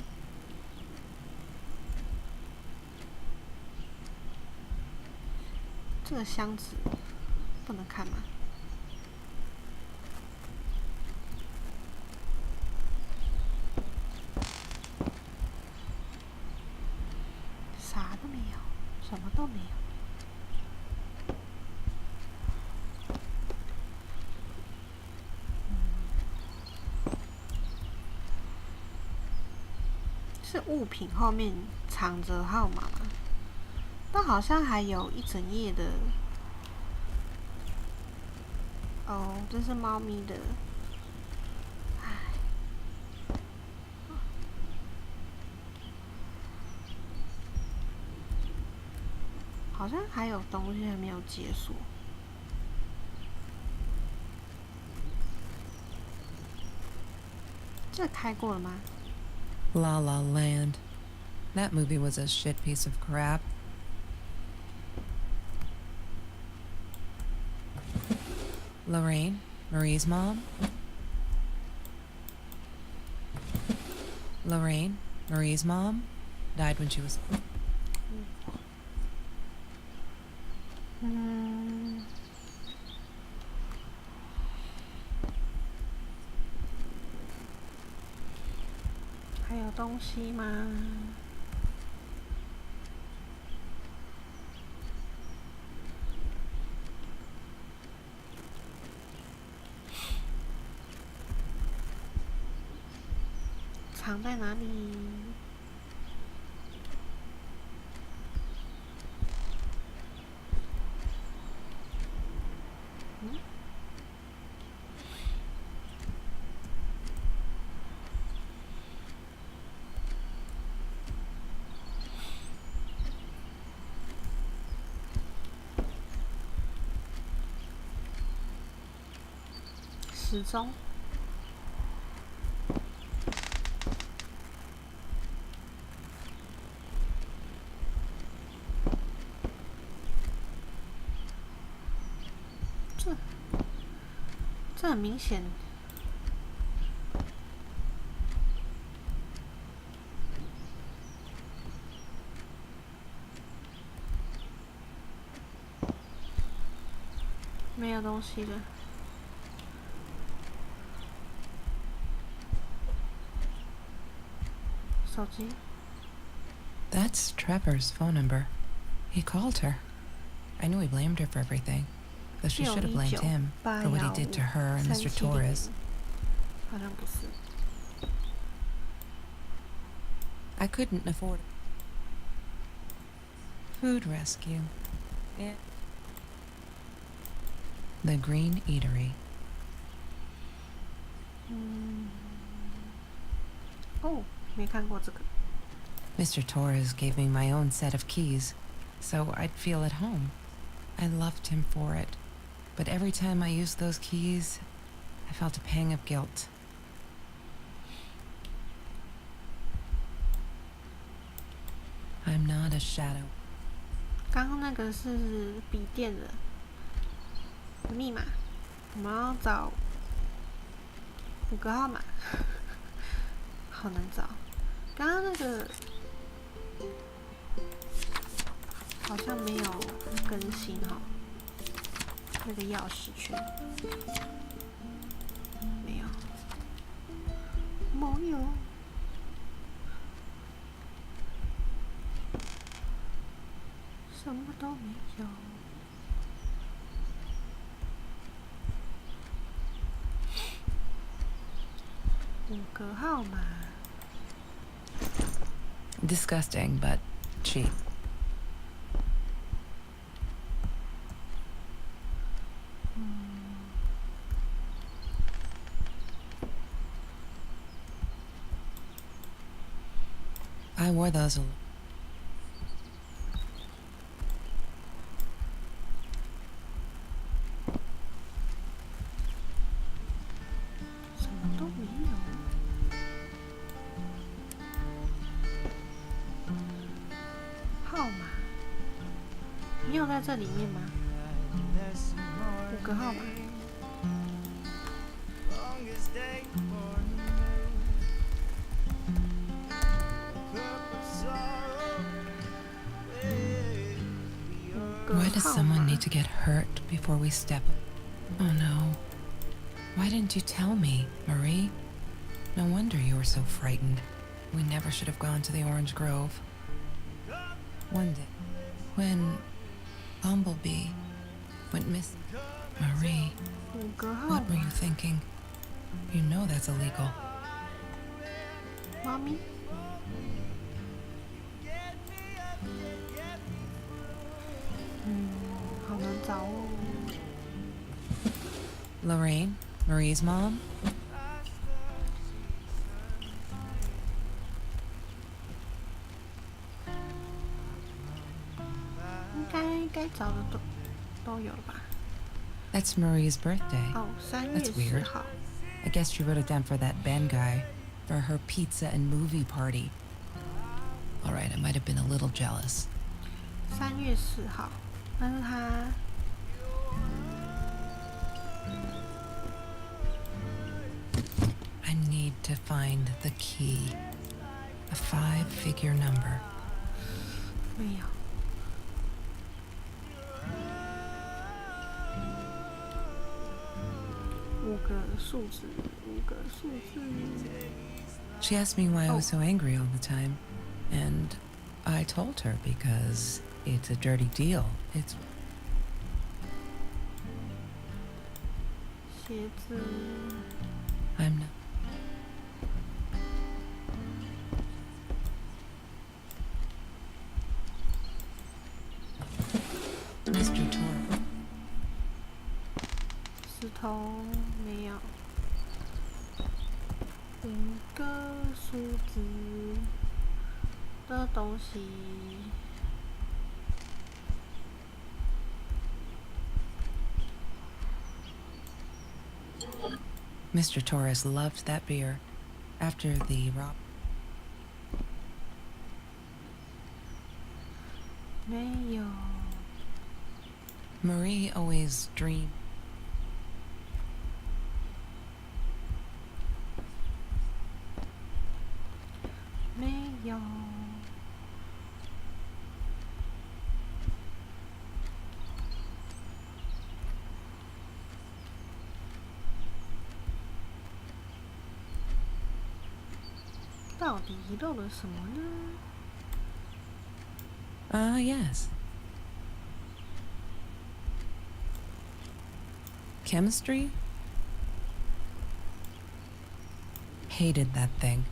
这个箱子不能看吗？啥都没有，什么都没有。是物品后面藏着号码吗？但好像还有一整页的。哦，这是猫咪的。好像还有东西还没有解锁。这开过了吗？ La La Land. That movie was a shit piece of crap. Lorraine, Marie's mom? Lorraine, Marie's mom, died when she was... 还有东西吗？藏在哪里？时钟。这很明显。没有东西了。手机。That's Trevor's phone number. He called her. I knew he blamed her for everything, but she should have blamed him for what he did to her and Mr. Torres. 好像不是。I couldn't afford food rescue. Yeah. The Green Eatery. 哦，没看过这个。Mr. Torres gave me my own set of keys, so I'd feel at home. I loved him for it, but every time I used those keys, I felt a pang of guilt. I'm not a shadow. 刚刚那个是笔电的密码，我们要找5个号码，好难找。刚刚那个好像没有更新哈，那个钥匙圈没有，没有。什么都没有。5个号码。Disgusting, but cheap. ，I wore those. 什么都没有。号码，你有在这里面吗？5个号码。Why does someone need to get hurt before we step? Oh no. Why didn't you tell me, Marie? No wonder you were so frightened. We never should have gone to the orange grove. One day, when Bumblebee went missing, Marie, 5个号 what were 码。 you thinking? You know that's illegal. 猫咪。好难找哦。 Lorraine, Marie's mom? 应该找的都有了吧？ That's Marie's birthday. 哦，3月 That's 10 weird. 号。 I guess she wrote it down for that band guy, for her pizza and movie party. All right, I might have been a little jealous. 3月10号，但是他 I need to find the key. A 5-figure number. 没有。5个数字，5个数字。 She asked me why I was so angry all the time. And I told her because it's a dirty deal. It's 鞋子， I'm not. Mr. Tor. 石头没有。5个数字的东西。 Mr. Torres loved that beer. After the rob. 没有。 Marie always dreamed. 没有。到底遗漏了什么呢？ Yes. Chemistry? Hated that thing.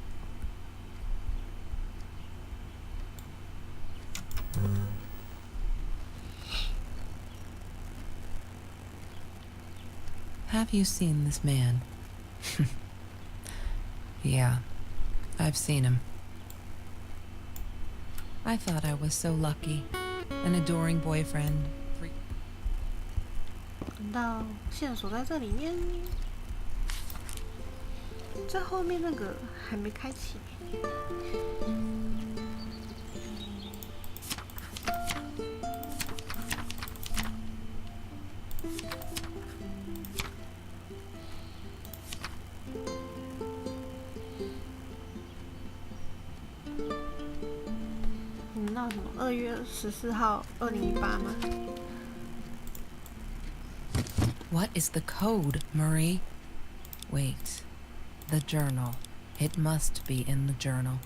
Have you seen this man? Yeah, I've seen him. I thought I was so lucky. An adoring boyfriend. 难道线索在这里面？这后面那个还没开启。那什么2月14号2018吗？ What is the code, Marie? Wait. The journal. It must be in the journal.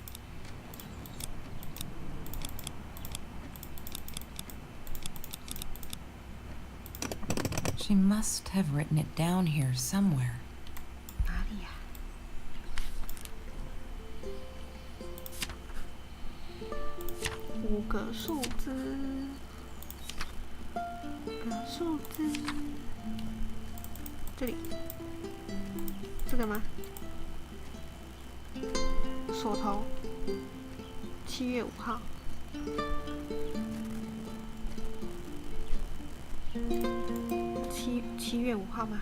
She must have written it down here somewhere. 哪里呀？个数字，这里，这个吗？锁头，7月5号。7月5号吗？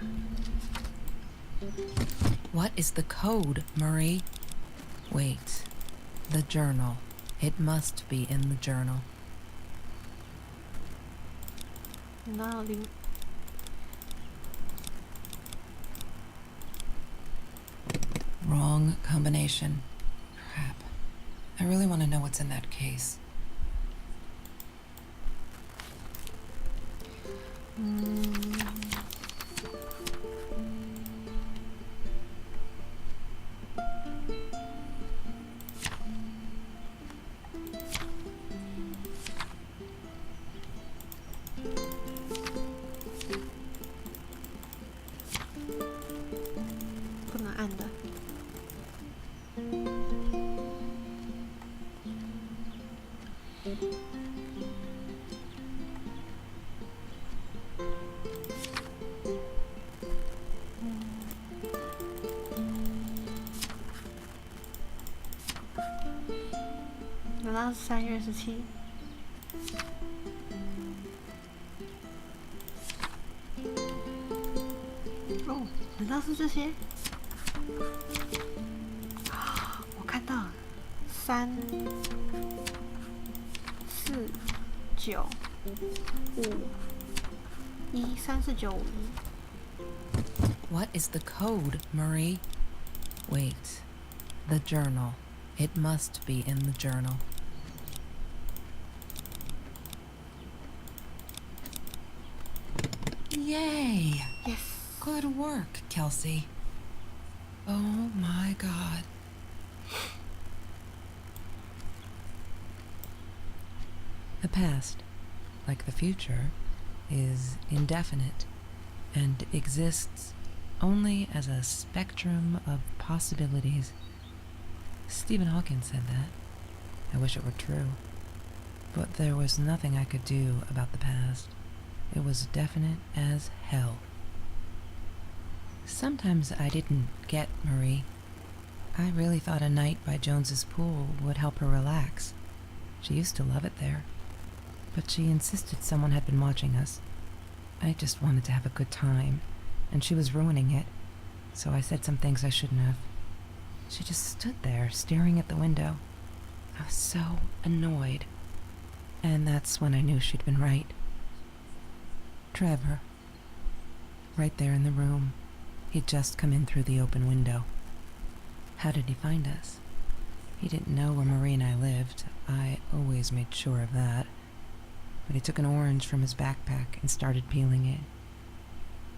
What is the code, Marie? Wait. The journal. It must be in the journal. 那0。Wrong combination. Crap. I really want to know what's in that case. 不能按的。难道是3月17？哦，难道是这些？我看到了，3、4、9、5、1，3、4、9、5、1。What is the code, Marie? Wait. The journal. It must be in the journal. Yay! Yes. Good work, Kelsey. Oh my god. The past, like the future, is indefinite and exists only as a spectrum of possibilities. Stephen Hawking said that. I wish it were true. But there was nothing I could do about the past. It was definite as hell. Sometimes I didn't get Marie. I really thought a night by Jones's pool would help her relax. She used to love it there. But she insisted someone had been watching us. I just wanted to have a good time, and she was ruining it, so I said some things I shouldn't have. She just stood there, staring at the window. I was so annoyed. And that's when I knew she'd been right. Trevor. Right there in the room. He'd just come in through the open window. How did he find us? He didn't know where Marie and I lived. I always made sure of that. But he took an orange from his backpack and started peeling it.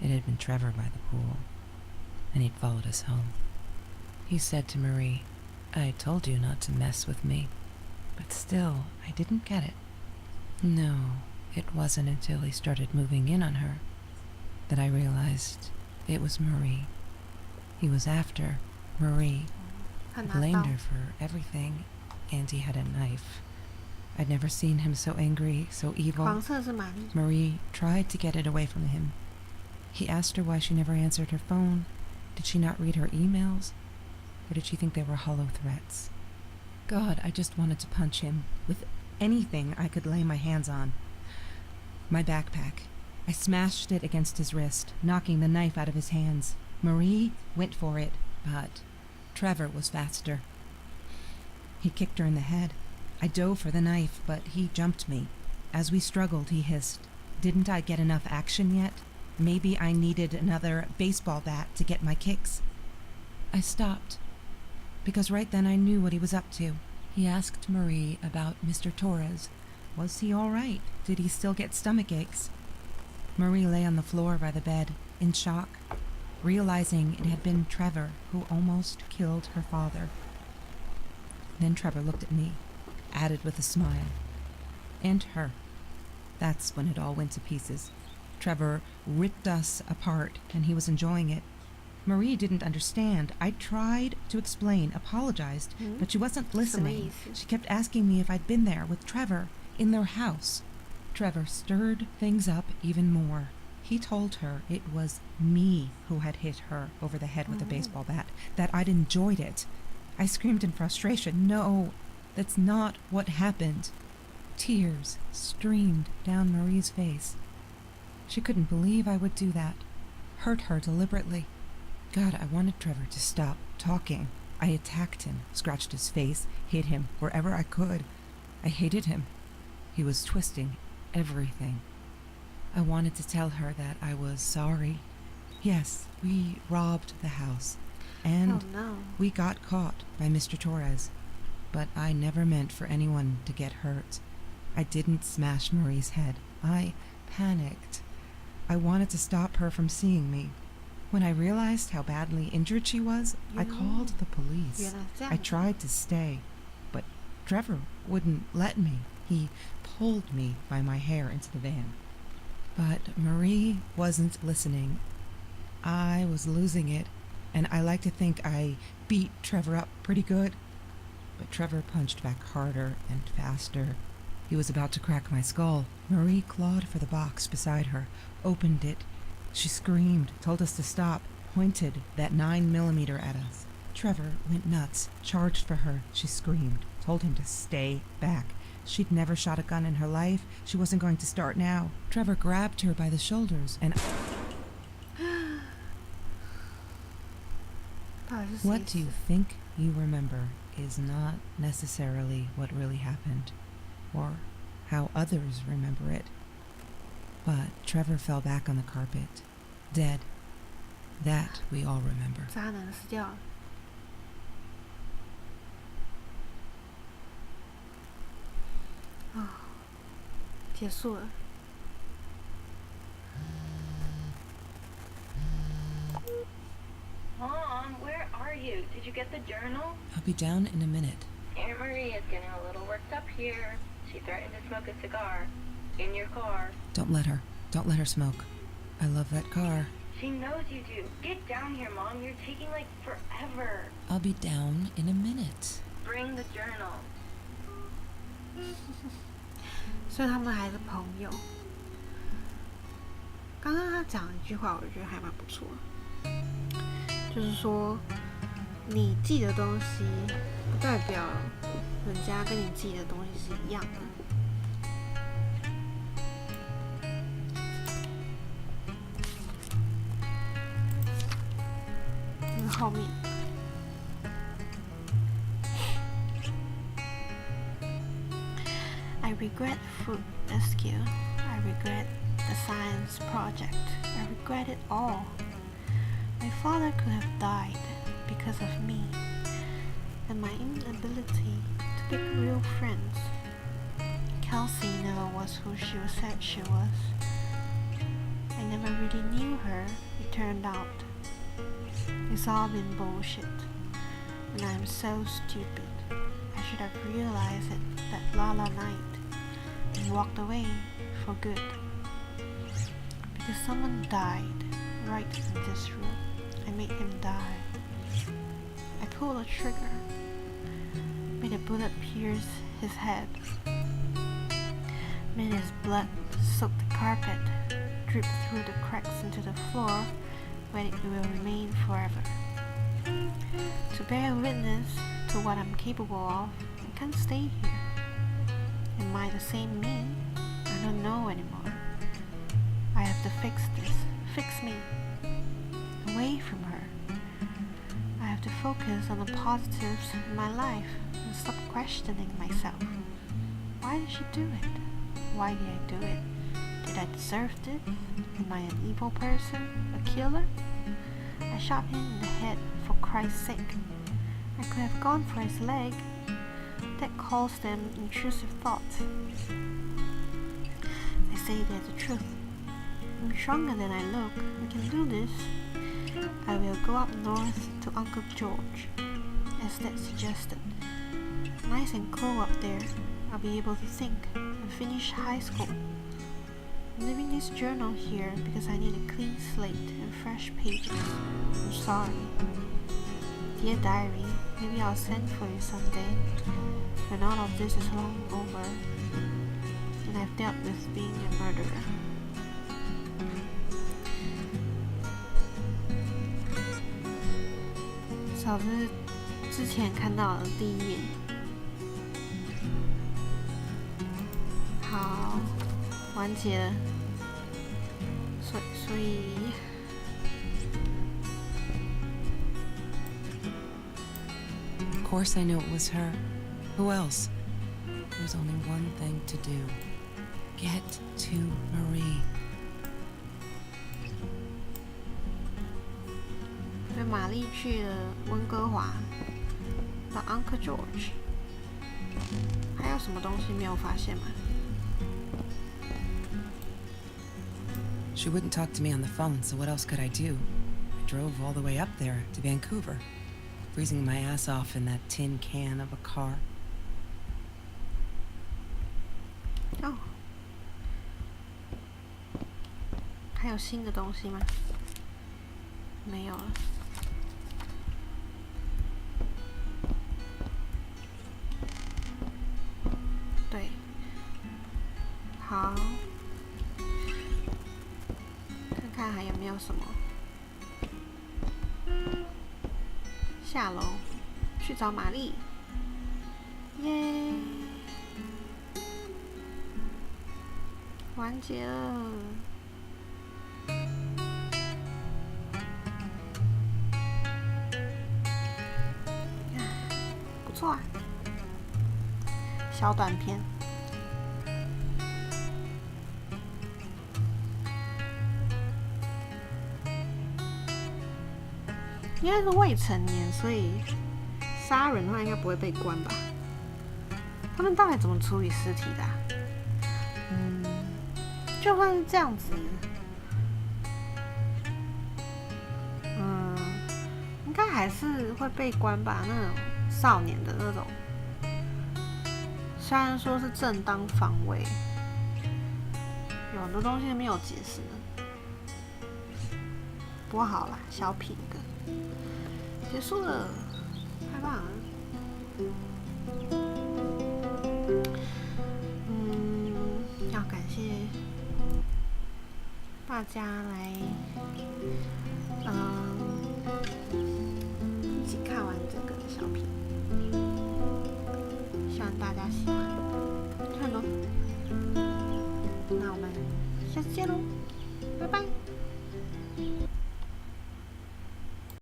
It had been Trevor by the pool, and he'd followed us home. He said to Marie, "I told you not to mess with me." But still, I didn't get it. No, it wasn't until he started moving in on her that I realized it was Marie. He was after Marie. I blamed her for everything, and he had a knife. I'd never seen him so angry, so evil. Marie tried to get it away from him. He asked her why she never answered her phone. Did she not read her emails? Or did she think they were hollow threats? God, I just wanted to punch him with anything I could lay my hands on. My backpack. I smashed it against his wrist, knocking the knife out of his hands. Marie went for it, but Trevor was faster. He kicked her in the head. I dove for the knife, but he jumped me. As we struggled, he hissed, "Didn't I get enough action yet? Maybe I needed another baseball bat to get my kicks." I stopped, because right then I knew what he was up to. He asked Marie about Mr. Torres. Was he all right? Did he still get stomach aches? Marie lay on the floor by the bed, in shock, realizing it had been Trevor who almost killed her father. Then Trevor looked at me, added with a smile. And her. That's when it all went to pieces. Trevor ripped us apart, and he was enjoying it. Marie didn't understand. I tried to explain, apologized, but she wasn't listening. She kept asking me if I'd been there with Trevor, in their house. Trevor stirred things up even more. He told her it was me who had hit her over the head with a baseball bat, that I'd enjoyed it. I screamed in frustration, "No, that's not what happened." Tears streamed down Marie's face. She couldn't believe I would do that, hurt her deliberately. God, I wanted Trevor to stop talking. I attacked him, scratched his face, hit him wherever I could. I hated him. He was twisting everything. I wanted to tell her that I was sorry. Yes, we robbed the house, and we got caught by Mr. Torres. But I never meant for anyone to get hurt. I didn't smash Marie's head. I panicked. I wanted to stop her from seeing me. When I realized how badly injured she was, I called the police. I tried to stay, but Trevor wouldn't let me. He pulled me by my hair into the van. But Marie wasn't listening. I was losing it, and I like to think I beat Trevor up pretty good. But Trevor punched back harder and faster. He was about to crack my skull. Marie clawed for the box beside her, opened it. She screamed, told us to stop, pointed that 9mm at us. Trevor went nuts, charged for her. She screamed, told him to stay back. She'd never shot a gun in her life. She wasn't going to start now. Trevor grabbed her by the shoulders and... What do you think you remember is not necessarily what really happened, or how others remember it. But Trevor fell back on the carpet, dead. That we all remember. 渣男死掉了。结束了。Mom, where are you? Did you get the journal? I'll be down in a minute. Aunt Marie is getting a little worked up here. She threatened to smoke a cigar. In your car. Don't let her. Don't let her smoke. I love that car. She knows you do. Get down here, Mom. You're taking like forever. I'll be down in a minute. Bring the journal. 所以他们还是朋友。刚刚他讲一句话，我觉得还蛮不错的，就是说，你记的东西不代表人家跟你记的东西是一样的。这是后面。I regret food rescue. I regret the science project. I regret it all. My father could have died because of me and my inability to pick real friends. Kelsey never was who she said she was. I never really knew her, it turned out. It's all been bullshit, and I'm so stupid. I should have realized it that Lala night and walked away for good. Because someone died right in this room. I made him die. I pulled a trigger, made a bullet pierce his head, made his blood soak the carpet, drip through the cracks into the floor, where it will remain forever. To bear witness to what I'm capable of, I can't stay here. Am I the same me? I don't know anymore. I have to fix this. Fix me. Away from her. I have to focus on the positives in my life and stop questioning myself. Why did she do it? Why did I do it? Did I deserve this? Am I an evil person? A killer? I shot him in the head for Christ's sake. I could have gone for his leg. That caused them intrusive thoughts. I say there's the truth. I'm stronger than I look. I can do this. I will go up north to Uncle George, as Dad suggested. Nice and cool up there. I'll be able to think and finish high school. I'm leaving this journal here because I need a clean slate and fresh pages. I'm sorry. Dear Diary, maybe I'll send for you someday when all of this is long over. dealt with being a murderer. 少是之前看到的第一眼。好，完结了。所以。Of course I knew it was her. Who else? There was only one thing to do. Get to Marie. 所以玛丽去了温哥华，找 Uncle George。还有什么东西没有发现吗？ She wouldn't talk to me on the phone, so what else could I do? I drove all the way up there to Vancouver, freezing my ass off in that tin can of a car. 哦，还有新的东西吗？没有了。对，好，看看还有没有什么。下楼去找玛丽，耶！完结了。不错啊，小短片。应该是未成年，所以杀人的话应该不会被关吧？他们到底怎么处理尸体的啊？就算是这样子，应该还是会被关吧？那种少年的那种，虽然说是正当防卫，有很多东西没有解释呢。不过好啦，小品个结束了，太棒了。要感谢大家来，一起看完这个小品，希望大家喜欢。很多，那我们下次见喽，拜拜。